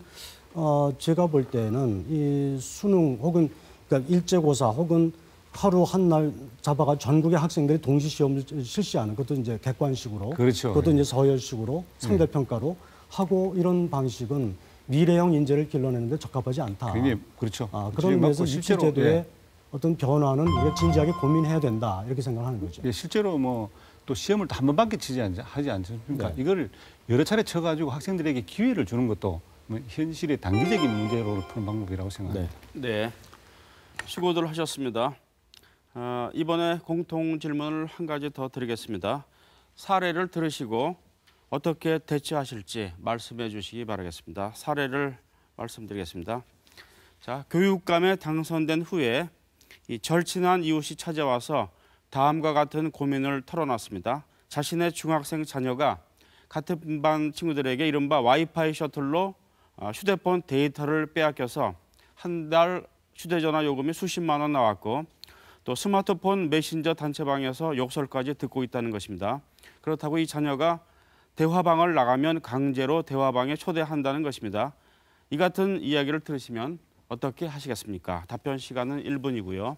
Speaker 2: 제가 볼 때는 이 수능 혹은 그러니까 일제고사 혹은 하루 한 날 잡아가 전국의 학생들이 동시 시험을 실시하는 그것도 이제 객관식으로,
Speaker 4: 그렇죠.
Speaker 2: 그것도
Speaker 4: 예.
Speaker 2: 이제 서열식으로 상대평가로 하고 이런 방식은 미래형 인재를 길러내는데 적합하지 않다.
Speaker 4: 굉장히 그렇죠.
Speaker 2: 그런 의미에서
Speaker 4: 실제로,
Speaker 2: 입시제도의
Speaker 4: 예.
Speaker 2: 어떤 변화는 우리가 진지하게 고민해야 된다 이렇게 생각하는 거죠.
Speaker 4: 예, 실제로 뭐 또 시험을 또 한 번밖에 하지 않습니까?
Speaker 2: 네.
Speaker 4: 이걸 여러 차례 쳐가지고 학생들에게 기회를 주는 것도 뭐 현실의 단기적인 문제로 푸는 방법이라고 생각합니다.
Speaker 1: 네, 수고들 하셨습니다. 이번에 공통 질문을 한 가지 더 드리겠습니다. 사례를 들으시고 어떻게 대처하실지 말씀해 주시기 바라겠습니다. 사례를 말씀드리겠습니다. 자, 교육감에 당선된 후에 이 절친한 이웃이 찾아와서 다음과 같은 고민을 털어놨습니다. 자신의 중학생 자녀가 같은 반 친구들에게 이른바 와이파이 셔틀로 휴대폰 데이터를 빼앗겨서 한 달 휴대전화 요금이 수십만 원 나왔고 또 스마트폰 메신저 단체방에서 욕설까지 듣고 있다는 것입니다. 그렇다고 이 자녀가 대화방을 나가면 강제로 대화방에 초대한다는 것입니다. 이 같은 이야기를 들으시면 어떻게 하시겠습니까? 답변 시간은 1분이고요.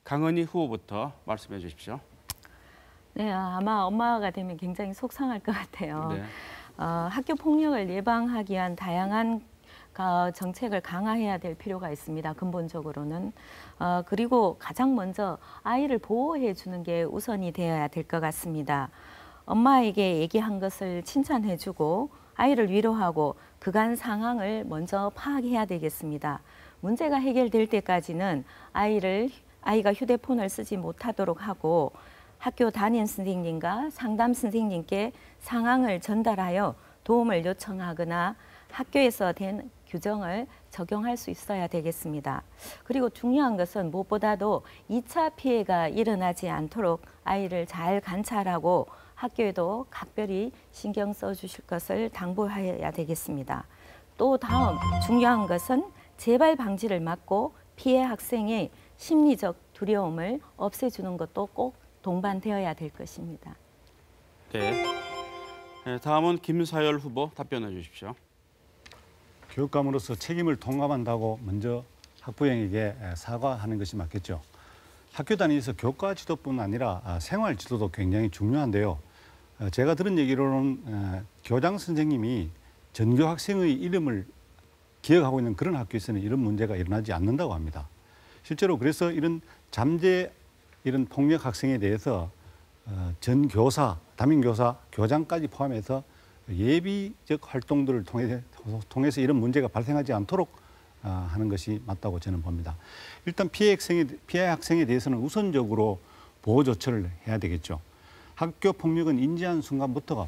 Speaker 1: 강은희 후보부터 말씀해 주십시오.
Speaker 3: 네, 아마 엄마가 되면 굉장히 속상할 것 같아요.
Speaker 1: 네.
Speaker 3: 학교 폭력을 예방하기 위한 다양한 정책을 강화해야 될 필요가 있습니다. 근본적으로는. 그리고 가장 먼저 아이를 보호해 주는 게 우선이 되어야 될 것 같습니다. 엄마에게 얘기한 것을 칭찬해주고 아이를 위로하고 그간 상황을 먼저 파악해야 되겠습니다. 문제가 해결될 때까지는 아이가 휴대폰을 쓰지 못하도록 하고 학교 담임 선생님과 상담 선생님께 상황을 전달하여 도움을 요청하거나 학교에서 된 규정을 적용할 수 있어야 되겠습니다. 그리고 중요한 것은 무엇보다도 2차 피해가 일어나지 않도록 아이를 잘 관찰하고 학교에도 각별히 신경 써주실 것을 당부해야 되겠습니다. 또 다음 중요한 것은 재발 방지를 막고 피해 학생의 심리적 두려움을 없애주는 것도 꼭 동반되어야 될 것입니다.
Speaker 1: 네. 다음은 김사열 후보 답변해 주십시오.
Speaker 4: 교육감으로서 책임을 통감한다고 먼저 학부형에게 사과하는 것이 맞겠죠. 학교 다니면서 교과 지도뿐 아니라 생활 지도도 굉장히 중요한데요. 제가 들은 얘기로는 교장 선생님이 전교 학생의 이름을 기억하고 있는 그런 학교에서는 이런 문제가 일어나지 않는다고 합니다. 실제로 그래서 이런 잠재 이런 폭력 학생에 대해서 전 교사, 담임 교사, 교장까지 포함해서 예비적 활동들을 통해서 이런 문제가 발생하지 않도록 하는 것이 맞다고 저는 봅니다. 일단 피해 학생에 대해서는 우선적으로 보호 조처를 해야 되겠죠. 학교 폭력은 인지한 순간부터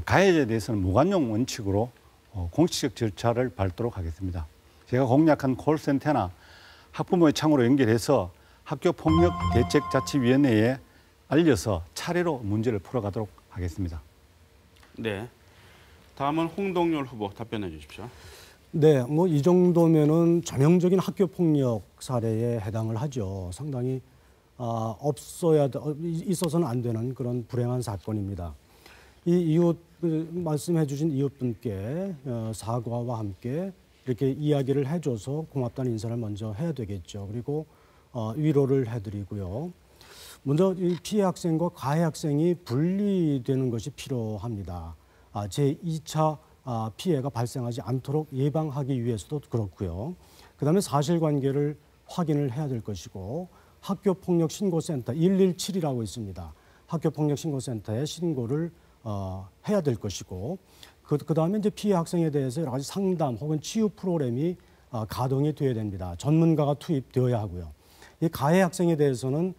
Speaker 4: 가해자에 대해서는 무관용 원칙으로 공식적 절차를 밟도록 하겠습니다. 제가 공약한 콜센터나 학부모의 창으로 연결해서 학교폭력대책자치위원회에 알려서 차례로 문제를 풀어가도록 하겠습니다.
Speaker 1: 네. 다음은 홍동열 후보 답변해 주십시오.
Speaker 2: 네, 뭐 이 정도면은 전형적인 학교 폭력 사례에 해당을 하죠. 상당히 있어서는 안 되는 그런 불행한 사건입니다. 이 이웃 말씀해주신 이웃분께 사과와 함께 이렇게 이야기를 해줘서 고맙다는 인사를 먼저 해야 되겠죠. 그리고 위로를 해드리고요. 먼저 이 피해 학생과 가해 학생이 분리되는 것이 필요합니다. 제2차 피해가 발생하지 않도록 예방하기 위해서도 그렇고요. 그다음에 사실관계를 확인을 해야 될 것이고 학교폭력신고센터 117이라고 있습니다. 학교폭력신고센터에 신고를 해야 될 것이고 그다음에 이제 피해 학생에 대해서 여러 가지 상담 혹은 치유 프로그램이 가동이 되어야 됩니다. 전문가가 투입되어야 하고요. 이 가해 학생에 대해서는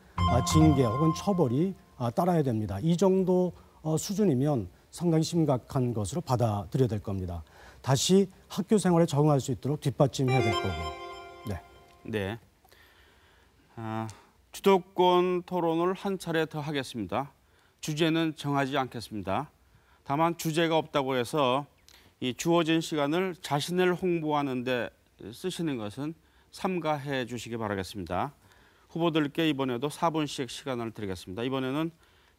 Speaker 2: 징계 혹은 처벌이 따라야 됩니다. 이 정도 수준이면 상당히 심각한 것으로 받아들여야 될 겁니다. 다시 학교 생활에 적응할 수 있도록 뒷받침해야 될 거고요. 네.
Speaker 1: 네. 주도권 토론을 한 차례 더 하겠습니다. 주제는 정하지 않겠습니다. 다만 주제가 없다고 해서 이 주어진 시간을 자신을 홍보하는 데 쓰시는 것은 삼가해 주시기 바라겠습니다. 후보들께 이번에도 4분씩 시간을 드리겠습니다. 이번에는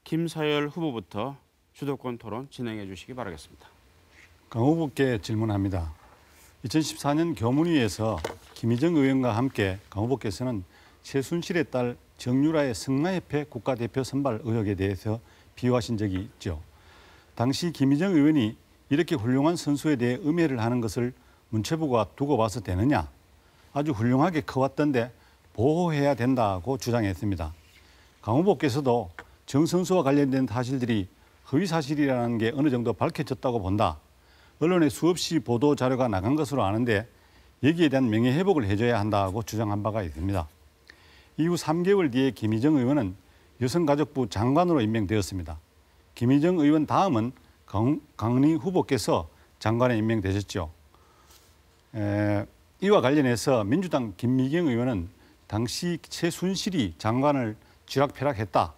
Speaker 1: 김사열 후보부터 주도권 토론 진행해 주시기 바라겠습니다.
Speaker 4: 강 후보께 질문합니다. 2014년 교문위에서 김희정 의원과 함께 강 후보께서는 최순실의 딸 정유라의 승마협회 국가대표 선발 의혹에 대해서 비유하신 적이 있죠. 당시 김희정 의원이 이렇게 훌륭한 선수에 대해 음해를 하는 것을 문체부가 두고 봐서 되느냐? 아주 훌륭하게 커왔던데 보호해야 된다고 주장했습니다. 강 후보께서도 정 선수와 관련된 사실들이 허위 사실이라는 게 어느 정도 밝혀졌다고 본다. 언론에 수없이 보도 자료가 나간 것으로 아는데 여기에 대한 명예회복을 해줘야 한다고 주장한 바가 있습니다. 이후 3개월 뒤에 김희정 의원은 여성가족부 장관으로 임명되었습니다. 김희정 의원 다음은 강은희 후보께서 장관에 임명되셨죠. 이와 관련해서 민주당 김미경 의원은 당시 최순실이 장관을 쥐락펴락했다.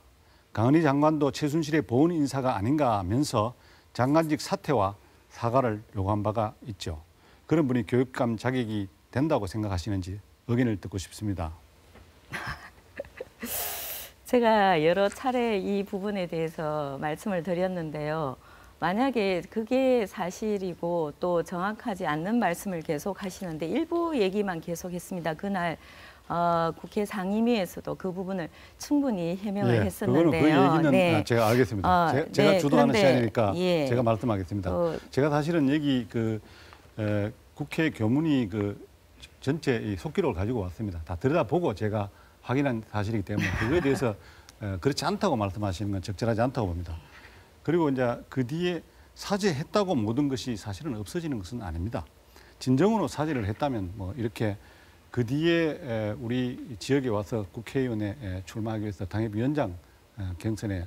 Speaker 4: 강은희 장관도 최순실의 보훈 인사가 아닌가 하면서 장관직 사퇴와 사과를 요구한 바가 있죠. 그런 분이 교육감 자격이 된다고 생각하시는지 의견을 듣고 싶습니다.
Speaker 3: 제가 여러 차례 이 부분에 대해서 말씀을 드렸는데요. 만약에 그게 사실이고 또 정확하지 않는 말씀을 계속 하시는데 일부 얘기만 계속했습니다. 그날 국회 상임위에서도 그 부분을 충분히 해명을 했었는데요.
Speaker 4: 그 얘기는
Speaker 3: 네.
Speaker 4: 제가 알겠습니다. 제가 주도하는 시간이니까
Speaker 3: 예.
Speaker 4: 제가 말씀하겠습니다. 제가 사실은 여기 국회 교문위 전체 이 속기록을 가지고 왔습니다. 다 들여다보고 제가 확인한 사실이기 때문에 그거에 대해서 그렇지 않다고 말씀하시는 건 적절하지 않다고 봅니다. 그리고 이제 그 뒤에 사죄했다고 모든 것이 사실은 없어지는 것은 아닙니다. 진정으로 사죄를 했다면 뭐 이렇게 그 뒤에 우리 지역에 와서 국회의원에 출마하기 위해서 당협위원장 경선에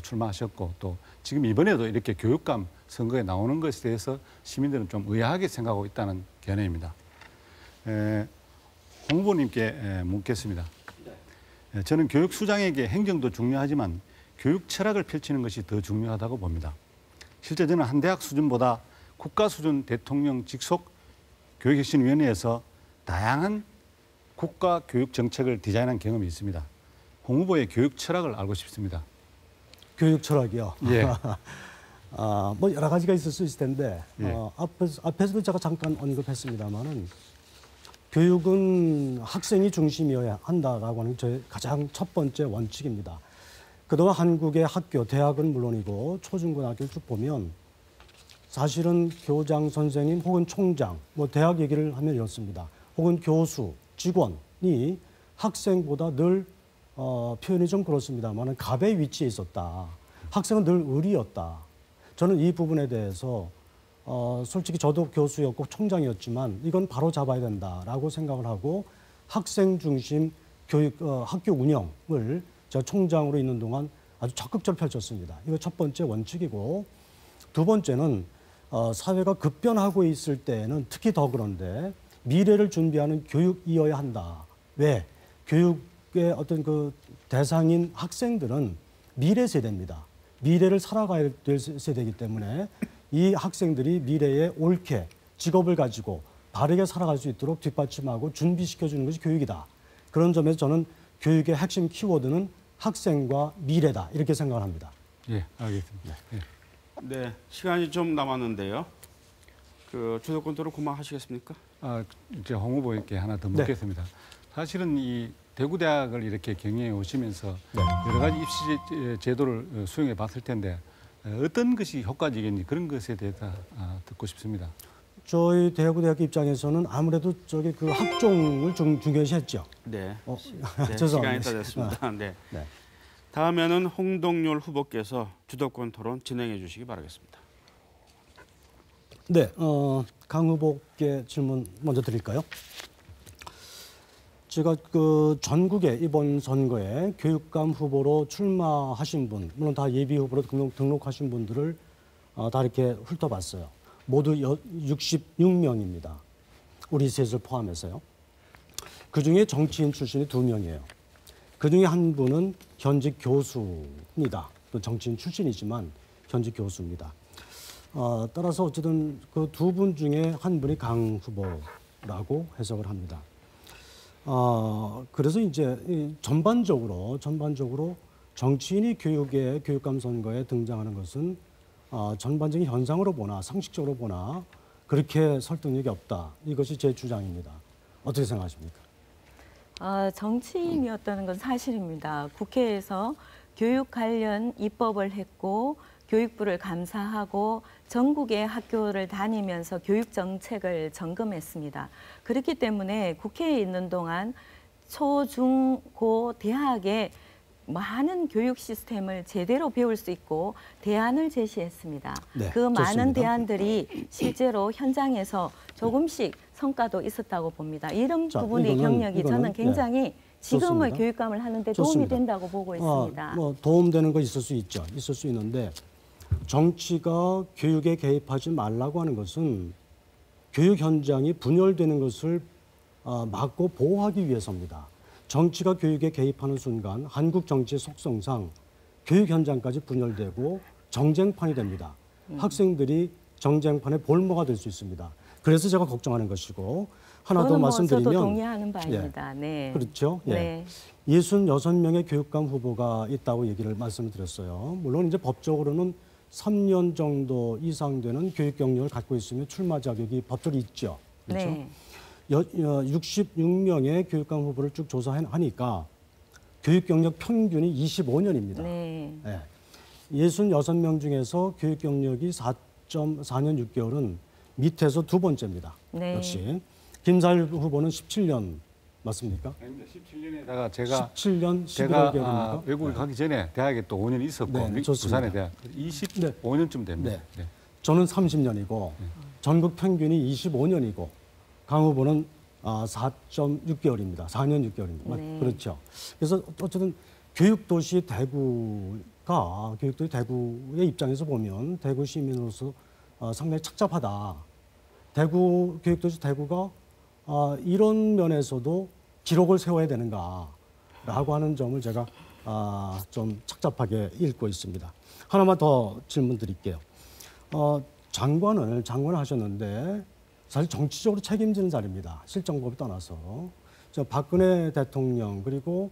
Speaker 4: 출마하셨고 또 지금 이번에도 이렇게 교육감 선거에 나오는 것에 대해서 시민들은 좀 의아하게 생각하고 있다는 견해입니다. 홍 후보님께 묻겠습니다. 저는 교육 수장에게 행정도 중요하지만 교육 철학을 펼치는 것이 더 중요하다고 봅니다. 실제 저는 한 대학 수준보다 국가 수준 대통령 직속 교육혁신위원회에서 다양한 국가 교육 정책을 디자인한 경험이 있습니다. 홍 후보의 교육 철학을 알고 싶습니다.
Speaker 2: 교육 철학이요.
Speaker 4: 예.
Speaker 2: 뭐 여러 가지가 있을 수 있을 텐데
Speaker 4: 예.
Speaker 2: 앞에서도 제가 잠깐 언급했습니다만은 교육은 학생이 중심이어야 한다라고 하는 저의 가장 첫 번째 원칙입니다. 그동안 한국의 학교, 대학은 물론이고 초중고등학교를 쭉 보면 사실은 교장 선생님 혹은 총장, 뭐 대학 얘기를 하면 이렇습니다. 혹은 교수, 직원이 학생보다 늘 표현이 좀 그렇습니다만 갑의 위치에 있었다. 학생은 늘 을이었다. 저는 이 부분에 대해서 솔직히 저도 교수였고 총장이었지만 이건 바로 잡아야 된다라고 생각을 하고 학생 중심 교육 학교 운영을 제가 총장으로 있는 동안 아주 적극적으로 펼쳤습니다. 이거 첫 번째 원칙이고 두 번째는 사회가 급변하고 있을 때는 특히 더 그런데 미래를 준비하는 교육이어야 한다. 왜? 교육의 어떤 그 대상인 학생들은 미래 세대입니다. 미래를 살아가야 될 세대이기 때문에 이 학생들이 미래에 옳게 직업을 가지고 바르게 살아갈 수 있도록 뒷받침하고 준비시켜주는 것이 교육이다. 그런 점에서 저는 교육의 핵심 키워드는 학생과 미래다. 이렇게 생각을 합니다.
Speaker 4: 예, 알겠습니다. 예.
Speaker 1: 네, 시간이 좀 남았는데요. 그 주도권 토론 그만하시겠습니까?
Speaker 4: 이제 홍 후보에게 하나 더 묻겠습니다. 사실은 이 대구대학을 이렇게 경영해 오시면서 여러 가지 입시 제도를 수행해 봤을 텐데 어떤 것이 효과적인지 그런 것에 대해서 듣고 싶습니다.
Speaker 2: 저희 대구대학교 입장에서는 아무래도 저기 그 학종을 좀 중요시했죠.
Speaker 1: 네.
Speaker 2: 네,
Speaker 1: 시간이 다 됐습니다. 네.
Speaker 2: 네.
Speaker 1: 다음에는 홍동률 후보께서 주도권 토론 진행해 주시기 바라겠습니다.
Speaker 2: 네, 강 후보께 질문 먼저 드릴까요? 제가 그 전국에 이번 선거에 교육감 후보로 출마하신 분, 물론 다 예비 후보로 등록하신 분들을 다 이렇게 훑어봤어요. 모두 66명입니다. 우리 셋을 포함해서요. 그중에 정치인 출신이 2명이에요. 그중에 한 분은 현직 교수입니다. 또 정치인 출신이지만 현직 교수입니다. 따라서 어쨌든 그 두 분 중에 한 분이 강 후보라고 해석을 합니다. 그래서 이제 전반적으로 정치인이 교육감 선거에 등장하는 것은 전반적인 현상으로 보나 상식적으로 보나 그렇게 설득력이 없다. 이것이 제 주장입니다. 어떻게 생각하십니까?
Speaker 3: 정치인이었다는 건 사실입니다. 국회에서 교육 관련 입법을 했고 교육부를 감사하고 전국의 학교를 다니면서 교육 정책을 점검했습니다. 그렇기 때문에 국회에 있는 동안 초, 중, 고, 대학에 많은 교육 시스템을 제대로 배울 수 있고 대안을 제시했습니다.
Speaker 2: 네,
Speaker 3: 그 많은
Speaker 2: 좋습니다.
Speaker 3: 대안들이 실제로 현장에서 조금씩 성과도 있었다고 봅니다. 이런 부분의 경력이 저는 굉장히 지금의
Speaker 2: 좋습니다.
Speaker 3: 교육감을 하는데 도움이
Speaker 2: 좋습니다.
Speaker 3: 된다고 보고 있습니다.
Speaker 2: 뭐 도움되는 거 있을 수 있죠. 있을 수 있는데 정치가 교육에 개입하지 말라고 하는 것은 교육 현장이 분열되는 것을 막고 보호하기 위해서입니다. 정치가 교육에 개입하는 순간 한국 정치의 속성상 교육 현장까지 분열되고 정쟁판이 됩니다. 학생들이 정쟁판의 볼모가 될 수 있습니다. 그래서 제가 걱정하는 것이고 하나 더 말씀드리면
Speaker 3: 저도 동의하는 바입니다. 네.
Speaker 2: 그렇죠. 예.
Speaker 3: 네.
Speaker 2: 66명의 교육감 후보가 있다고 얘기를 말씀드렸어요. 물론 이제 법적으로는 3년 정도 이상 되는 교육 경력을 갖고 있으면 출마 자격이 법적으로 있죠. 그렇죠.
Speaker 3: 네.
Speaker 2: 66명의 교육감 후보를 쭉 조사하니까 교육 경력 평균이 25년입니다.
Speaker 3: 네.
Speaker 2: 네. 66명 중에서 교육 경력이 4.4년 6개월은 밑에서 두 번째입니다.
Speaker 3: 네.
Speaker 2: 역시 김사일 후보는 17년 맞습니까?
Speaker 4: 아닙니다. 17년에다가 제가
Speaker 2: 17년
Speaker 4: 제가
Speaker 2: 11개월입니까?
Speaker 4: 외국에 가기 전에 대학에 또 5년 있었고
Speaker 2: 네,
Speaker 4: 미국
Speaker 2: 좋습니다.
Speaker 4: 부산에 대학 25년쯤 됩니다. 네.
Speaker 2: 저는 30년이고 전국 평균이 25년이고 강 후보는 4.6개월입니다. 4년 6개월입니다.
Speaker 3: 네.
Speaker 2: 그렇죠. 그래서 어쨌든 교육도시 대구가 교육도시 대구의 입장에서 보면 대구 시민으로서 상당히 착잡하다. 대구 교육도시 대구가 이런 면에서도 기록을 세워야 되는가라고 하는 점을 제가 좀 착잡하게 읽고 있습니다. 하나만 더 질문 드릴게요. 장관을 하셨는데 사실 정치적으로 책임지는 자리입니다. 실정법을 떠나서. 박근혜 대통령 그리고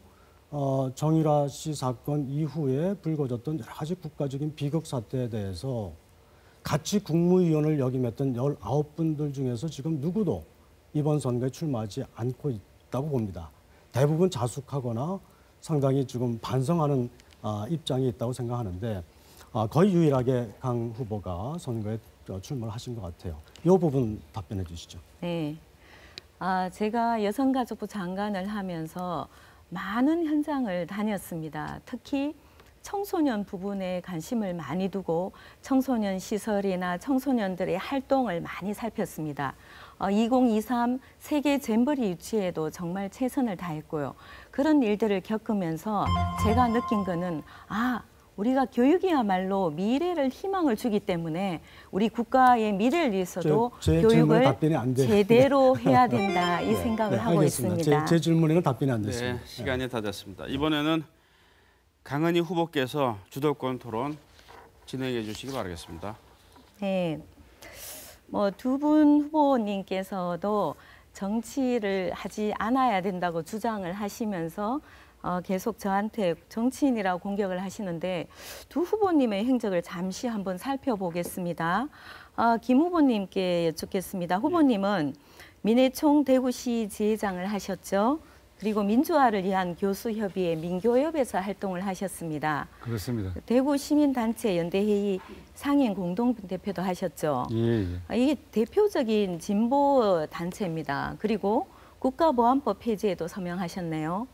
Speaker 2: 정유라 씨 사건 이후에 불거졌던 여러 가지 국가적인 비극 사태에 대해서 같이 국무위원을 역임했던 19분들 중에서 지금 누구도 이번 선거에 출마하지 않고 있다고 봅니다. 대부분 자숙하거나 상당히 지금 반성하는 입장이 있다고 생각하는데 거의 유일하게 강 후보가 선거에 출마를 하신 것 같아요. 이 부분 답변해 주시죠.
Speaker 3: 네. 제가 여성가족부 장관을 하면서 많은 현장을 다녔습니다. 특히 청소년 부분에 관심을 많이 두고 청소년 시설이나 청소년들의 활동을 많이 살폈습니다. 2023 세계 잼버리 유치에도 정말 최선을 다했고요. 그런 일들을 겪으면서 제가 느낀 거는 우리가 교육이야말로 미래를 희망을 주기 때문에 우리 국가의 미래를 위해서도 교육을 제대로 해야 된다 이 생각을 하고
Speaker 2: 알겠습니다.
Speaker 3: 있습니다.
Speaker 2: 제 질문에는 답변이 안 됐습니다.
Speaker 1: 네, 시간이 다 됐습니다. 이번에는 강은희 후보께서 주도권 토론 진행해 주시기 바라겠습니다.
Speaker 3: 네, 두 분 후보님께서도 정치를 하지 않아야 된다고 주장을 하시면서 계속 저한테 정치인이라고 공격을 하시는데 두 후보님의 행적을 잠시 한번 살펴보겠습니다. 김 후보님께 여쭙겠습니다. 후보님은 민해총 대구시 지회장을 하셨죠. 그리고 민주화를 위한 교수협의회 민교협에서 활동을 하셨습니다.
Speaker 4: 그렇습니다.
Speaker 3: 대구 시민단체 연대회의 상임 공동대표도 하셨죠.
Speaker 4: 예.
Speaker 3: 이게 대표적인 진보 단체입니다. 그리고 국가보안법 폐지에도 서명하셨네요.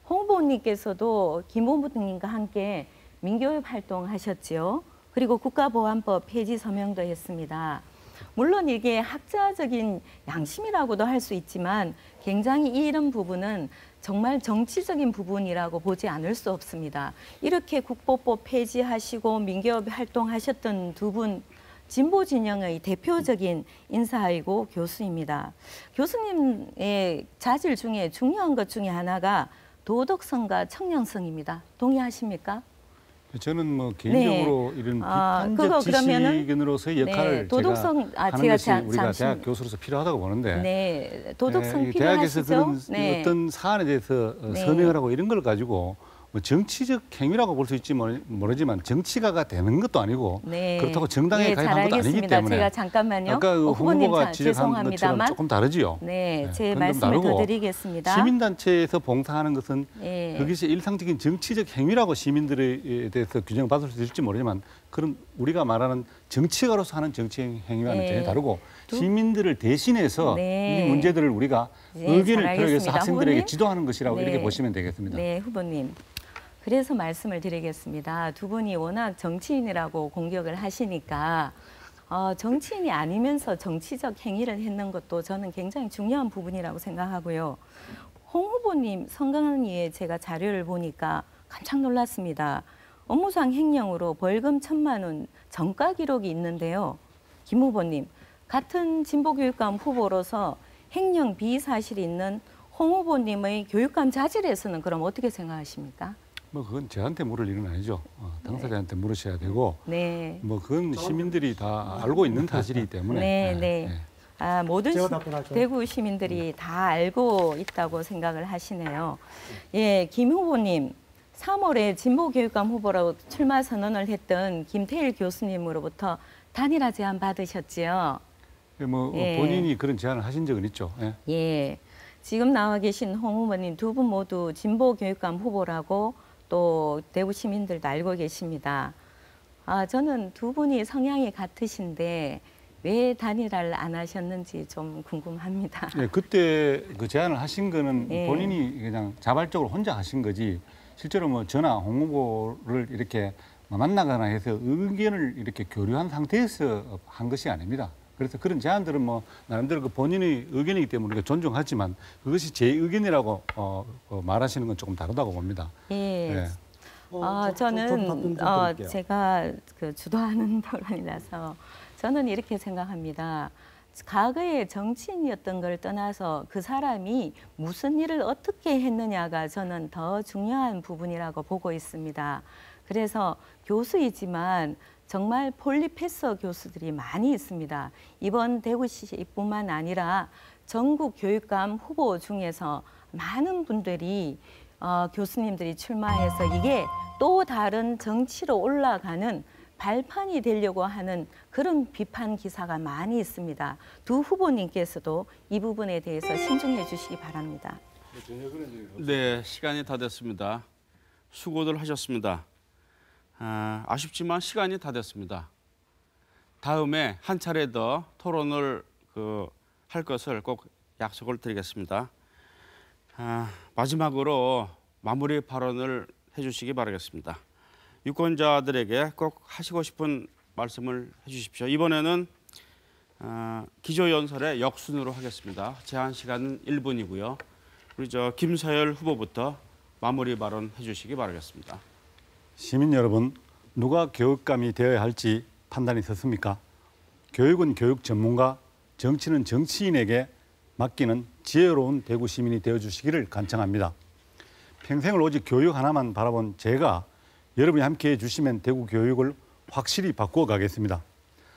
Speaker 3: 홍 후보님께서도 김 후보님과 함께 민교협 활동하셨지요. 그리고 국가보안법 폐지 서명도 했습니다. 물론 이게 학자적인 양심이라고도 할 수 있지만 굉장히 이런 부분은 정말 정치적인 부분이라고 보지 않을 수 없습니다. 이렇게 국보법 폐지하시고 민교협 활동하셨던 두 분 진보 진영의 대표적인 인사이고 교수입니다. 교수님의 자질 중에 중요한 것 중에 하나가 도덕성과 청량성입니다. 동의하십니까?
Speaker 4: 저는 뭐 개인적으로 이런 비판적 지식인으로서의 역할을
Speaker 3: 도덕성,
Speaker 4: 제가 하는
Speaker 3: 제가
Speaker 4: 것이 우리가 대학 교수로서 필요하다고 보는데
Speaker 3: 네, 도덕성
Speaker 4: 대학에서
Speaker 3: 필요하시죠?
Speaker 4: 그런 어떤 사안에 대해서 서명을 하고 이런 걸 가지고 뭐 정치적 행위라고 볼 수 있지 모르지만 정치가가 되는 것도 아니고 그렇다고 정당에 가입한 것도 아니기 때문에
Speaker 3: 제가 잠깐만요.
Speaker 4: 아까 그 후보가 지적한
Speaker 3: 죄송합니다만
Speaker 4: 것처럼 조금 다르지요.
Speaker 3: 네, 제 말씀을 더 드리겠습니다.
Speaker 4: 시민단체에서 봉사하는 것은
Speaker 3: 네.
Speaker 4: 그것이 일상적인 정치적 행위라고 시민들에 대해서 규정받을 수 있을지 모르지만 그런 우리가 말하는 정치가로서 하는 정치 행위와는 전혀 다르고 시민들을 대신해서 이 문제들을 우리가 의견을 표현해서 학생들에게
Speaker 3: 후보님?
Speaker 4: 지도하는 것이라고 이렇게 보시면 되겠습니다.
Speaker 3: 네, 후보님. 그래서 말씀을 드리겠습니다. 두 분이 워낙 정치인이라고 공격을 하시니까 정치인이 아니면서 정치적 행위를 했는 것도 저는 굉장히 중요한 부분이라고 생각하고요. 홍 후보님 선관위에 제가 자료를 보니까 깜짝 놀랐습니다. 업무상 횡령으로 벌금 1,000만 원 전가 기록이 있는데요. 김 후보님, 같은 진보교육감 후보로서 횡령 비사실이 있는 홍 후보님의 교육감 자질에서는 그럼 어떻게 생각하십니까?
Speaker 4: 뭐 그건 저한테 물을 일은 아니죠. 당사자한테 물으셔야 되고, 뭐 그건 시민들이 다 알고 있는 사실이기 때문에.
Speaker 3: 모든 대구 시민들이 다 알고 있다고 생각을 하시네요. 예, 김 후보님, 3월에 진보교육감 후보라고 출마 선언을 했던 김태일 교수님으로부터 단일화 제안 받으셨지요?
Speaker 4: 뭐 본인이 그런 제안을 하신 적은 있죠.
Speaker 3: 예. 지금 나와 계신 홍 후보님 두 분 모두 진보교육감 후보라고 또 대구 시민들도 알고 계십니다. 저는 두 분이 성향이 같으신데 왜 단일화를 안 하셨는지 좀 궁금합니다.
Speaker 4: 네, 그때 그 제안을 하신 거는 본인이 그냥 자발적으로 혼자 하신 거지 실제로 뭐 저나 홍 후보를 이렇게 만나거나 해서 의견을 이렇게 교류한 상태에서 한 것이 아닙니다. 그래서 그런 제안들은 뭐 나름대로 그 본인의 의견이기 때문에 우리가 존중하지만 그것이 제 의견이라고 말하시는 건 조금 다르다고 봅니다.
Speaker 3: 예. 저는 제가 그 주도하는 토론이라서 저는 이렇게 생각합니다. 과거의 정치인이었던 걸 떠나서 그 사람이 무슨 일을 어떻게 했느냐가 저는 더 중요한 부분이라고 보고 있습니다. 그래서 교수이지만 정말 폴리페서 교수들이 많이 있습니다. 이번 대구시뿐만 아니라 전국 교육감 후보 중에서 많은 분들이 교수님들이 출마해서 이게 또 다른 정치로 올라가는 발판이 되려고 하는 그런 비판 기사가 많이 있습니다. 두 후보님께서도 이 부분에 대해서 신중해 주시기 바랍니다.
Speaker 1: 네, 시간이 다 됐습니다. 수고들 하셨습니다. 아쉽지만 시간이 다 됐습니다. 다음에 한 차례 더 토론을 할 것을 꼭 약속을 드리겠습니다. 마지막으로 마무리 발언을 해주시기 바라겠습니다. 유권자들에게 꼭 하시고 싶은 말씀을 해주십시오. 이번에는 기조연설의 역순으로 하겠습니다. 제한 시간은 1분이고요. 우리 김서열 후보부터 마무리 발언 해주시기 바라겠습니다.
Speaker 4: 시민 여러분, 누가 교육감이 되어야 할지 판단이 섰습니까? 교육은 교육 전문가, 정치는 정치인에게 맡기는 지혜로운 대구 시민이 되어주시기를 간청합니다. 평생을 오직 교육 하나만 바라본 제가 여러분이 함께해 주시면 대구 교육을 확실히 바꾸어 가겠습니다.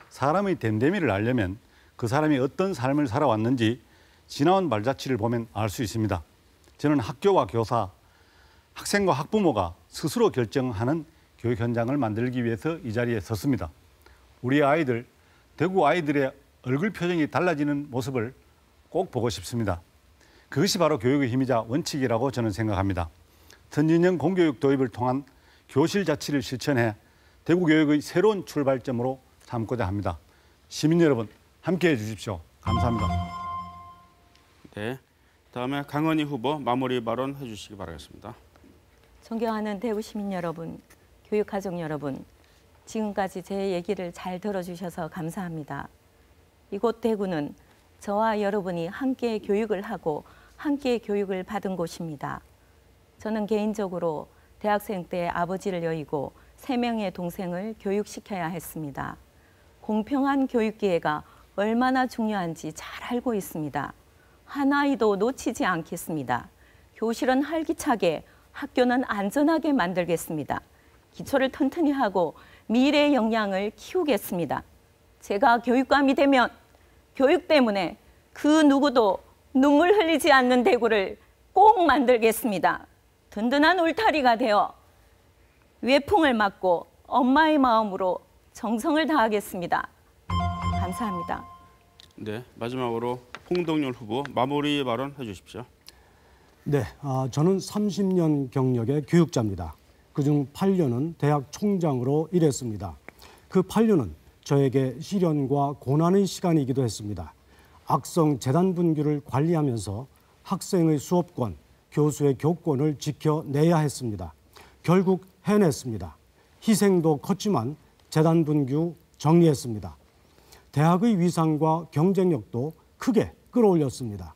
Speaker 4: 사람의 됨됨이를 알려면 그 사람이 어떤 삶을 살아왔는지 지나온 발자취를 보면 알 수 있습니다. 저는 학교와 교사, 학생과 학부모가 스스로 결정하는 교육 현장을 만들기 위해서 이 자리에 섰습니다. 우리 아이들, 대구 아이들의 얼굴 표정이 달라지는 모습을 꼭 보고 싶습니다. 그것이 바로 교육의 힘이자 원칙이라고 저는 생각합니다. 선진형 공교육 도입을 통한 교실 자치를 실천해 대구 교육의 새로운 출발점으로 삼고자 합니다. 시민 여러분, 함께해 주십시오. 감사합니다.
Speaker 1: 네, 다음에 강은희 후보 마무리 발언 해주시기 바라겠습니다.
Speaker 3: 존경하는 대구 시민 여러분, 교육가족 여러분, 지금까지 제 얘기를 잘 들어주셔서 감사합니다. 이곳 대구는 저와 여러분이 함께 교육을 하고 함께 교육을 받은 곳입니다. 저는 개인적으로 대학생 때 아버지를 여의고 3명의 동생을 교육시켜야 했습니다. 공평한 교육 기회가 얼마나 중요한지 잘 알고 있습니다. 한 아이도 놓치지 않겠습니다. 교실은 활기차게, 학교는 안전하게 만들겠습니다. 기초를 튼튼히 하고 미래의 역량을 키우겠습니다. 제가 교육감이 되면 교육 때문에 그 누구도 눈물 흘리지 않는 대구를 꼭 만들겠습니다. 든든한 울타리가 되어 외풍을 막고 엄마의 마음으로 정성을 다하겠습니다. 감사합니다.
Speaker 1: 네, 마지막으로 홍동열 후보 마무리 발언 해주십시오.
Speaker 2: 네, 저는 30년 경력의 교육자입니다. 그중 8년은 대학 총장으로 일했습니다. 그 8년은 저에게 시련과 고난의 시간이기도 했습니다. 악성 재단 분규를 관리하면서 학생의 수업권, 교수의 교권을 지켜내야 했습니다. 결국 해냈습니다. 희생도 컸지만 재단 분규 정리했습니다. 대학의 위상과 경쟁력도 크게 끌어올렸습니다.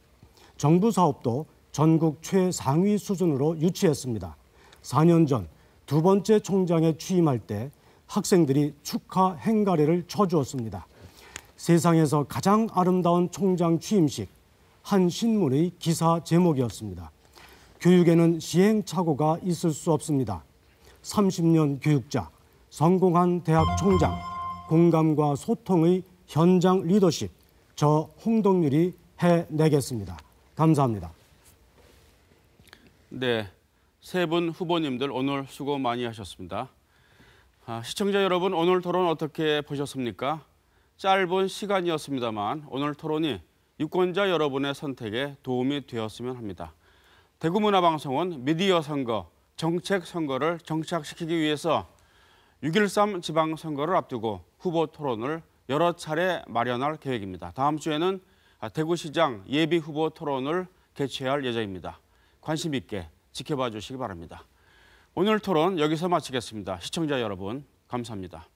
Speaker 2: 정부 사업도 전국 최상위 수준으로 유치했습니다. 4년 전 두 번째 총장에 취임할 때 학생들이 축하 행가래를 쳐주었습니다. 세상에서 가장 아름다운 총장 취임식, 한 신문의 기사 제목이었습니다. 교육에는 시행착오가 있을 수 없습니다. 30년 교육자, 성공한 대학 총장, 공감과 소통의 현장 리더십, 저 홍동열이 해내겠습니다. 감사합니다.
Speaker 1: 네, 세 분 후보님들 오늘 수고 많이 하셨습니다. 시청자 여러분, 오늘 토론 어떻게 보셨습니까? 짧은 시간이었습니다만 오늘 토론이 유권자 여러분의 선택에 도움이 되었으면 합니다. 대구문화방송은 미디어 선거, 정책 선거를 정착시키기 위해서 6.13 지방선거를 앞두고 후보 토론을 여러 차례 마련할 계획입니다. 다음 주에는 대구시장 예비 후보 토론을 개최할 예정입니다. 관심 있게 지켜봐 주시기 바랍니다. 오늘 토론 여기서 마치겠습니다. 시청자 여러분, 감사합니다.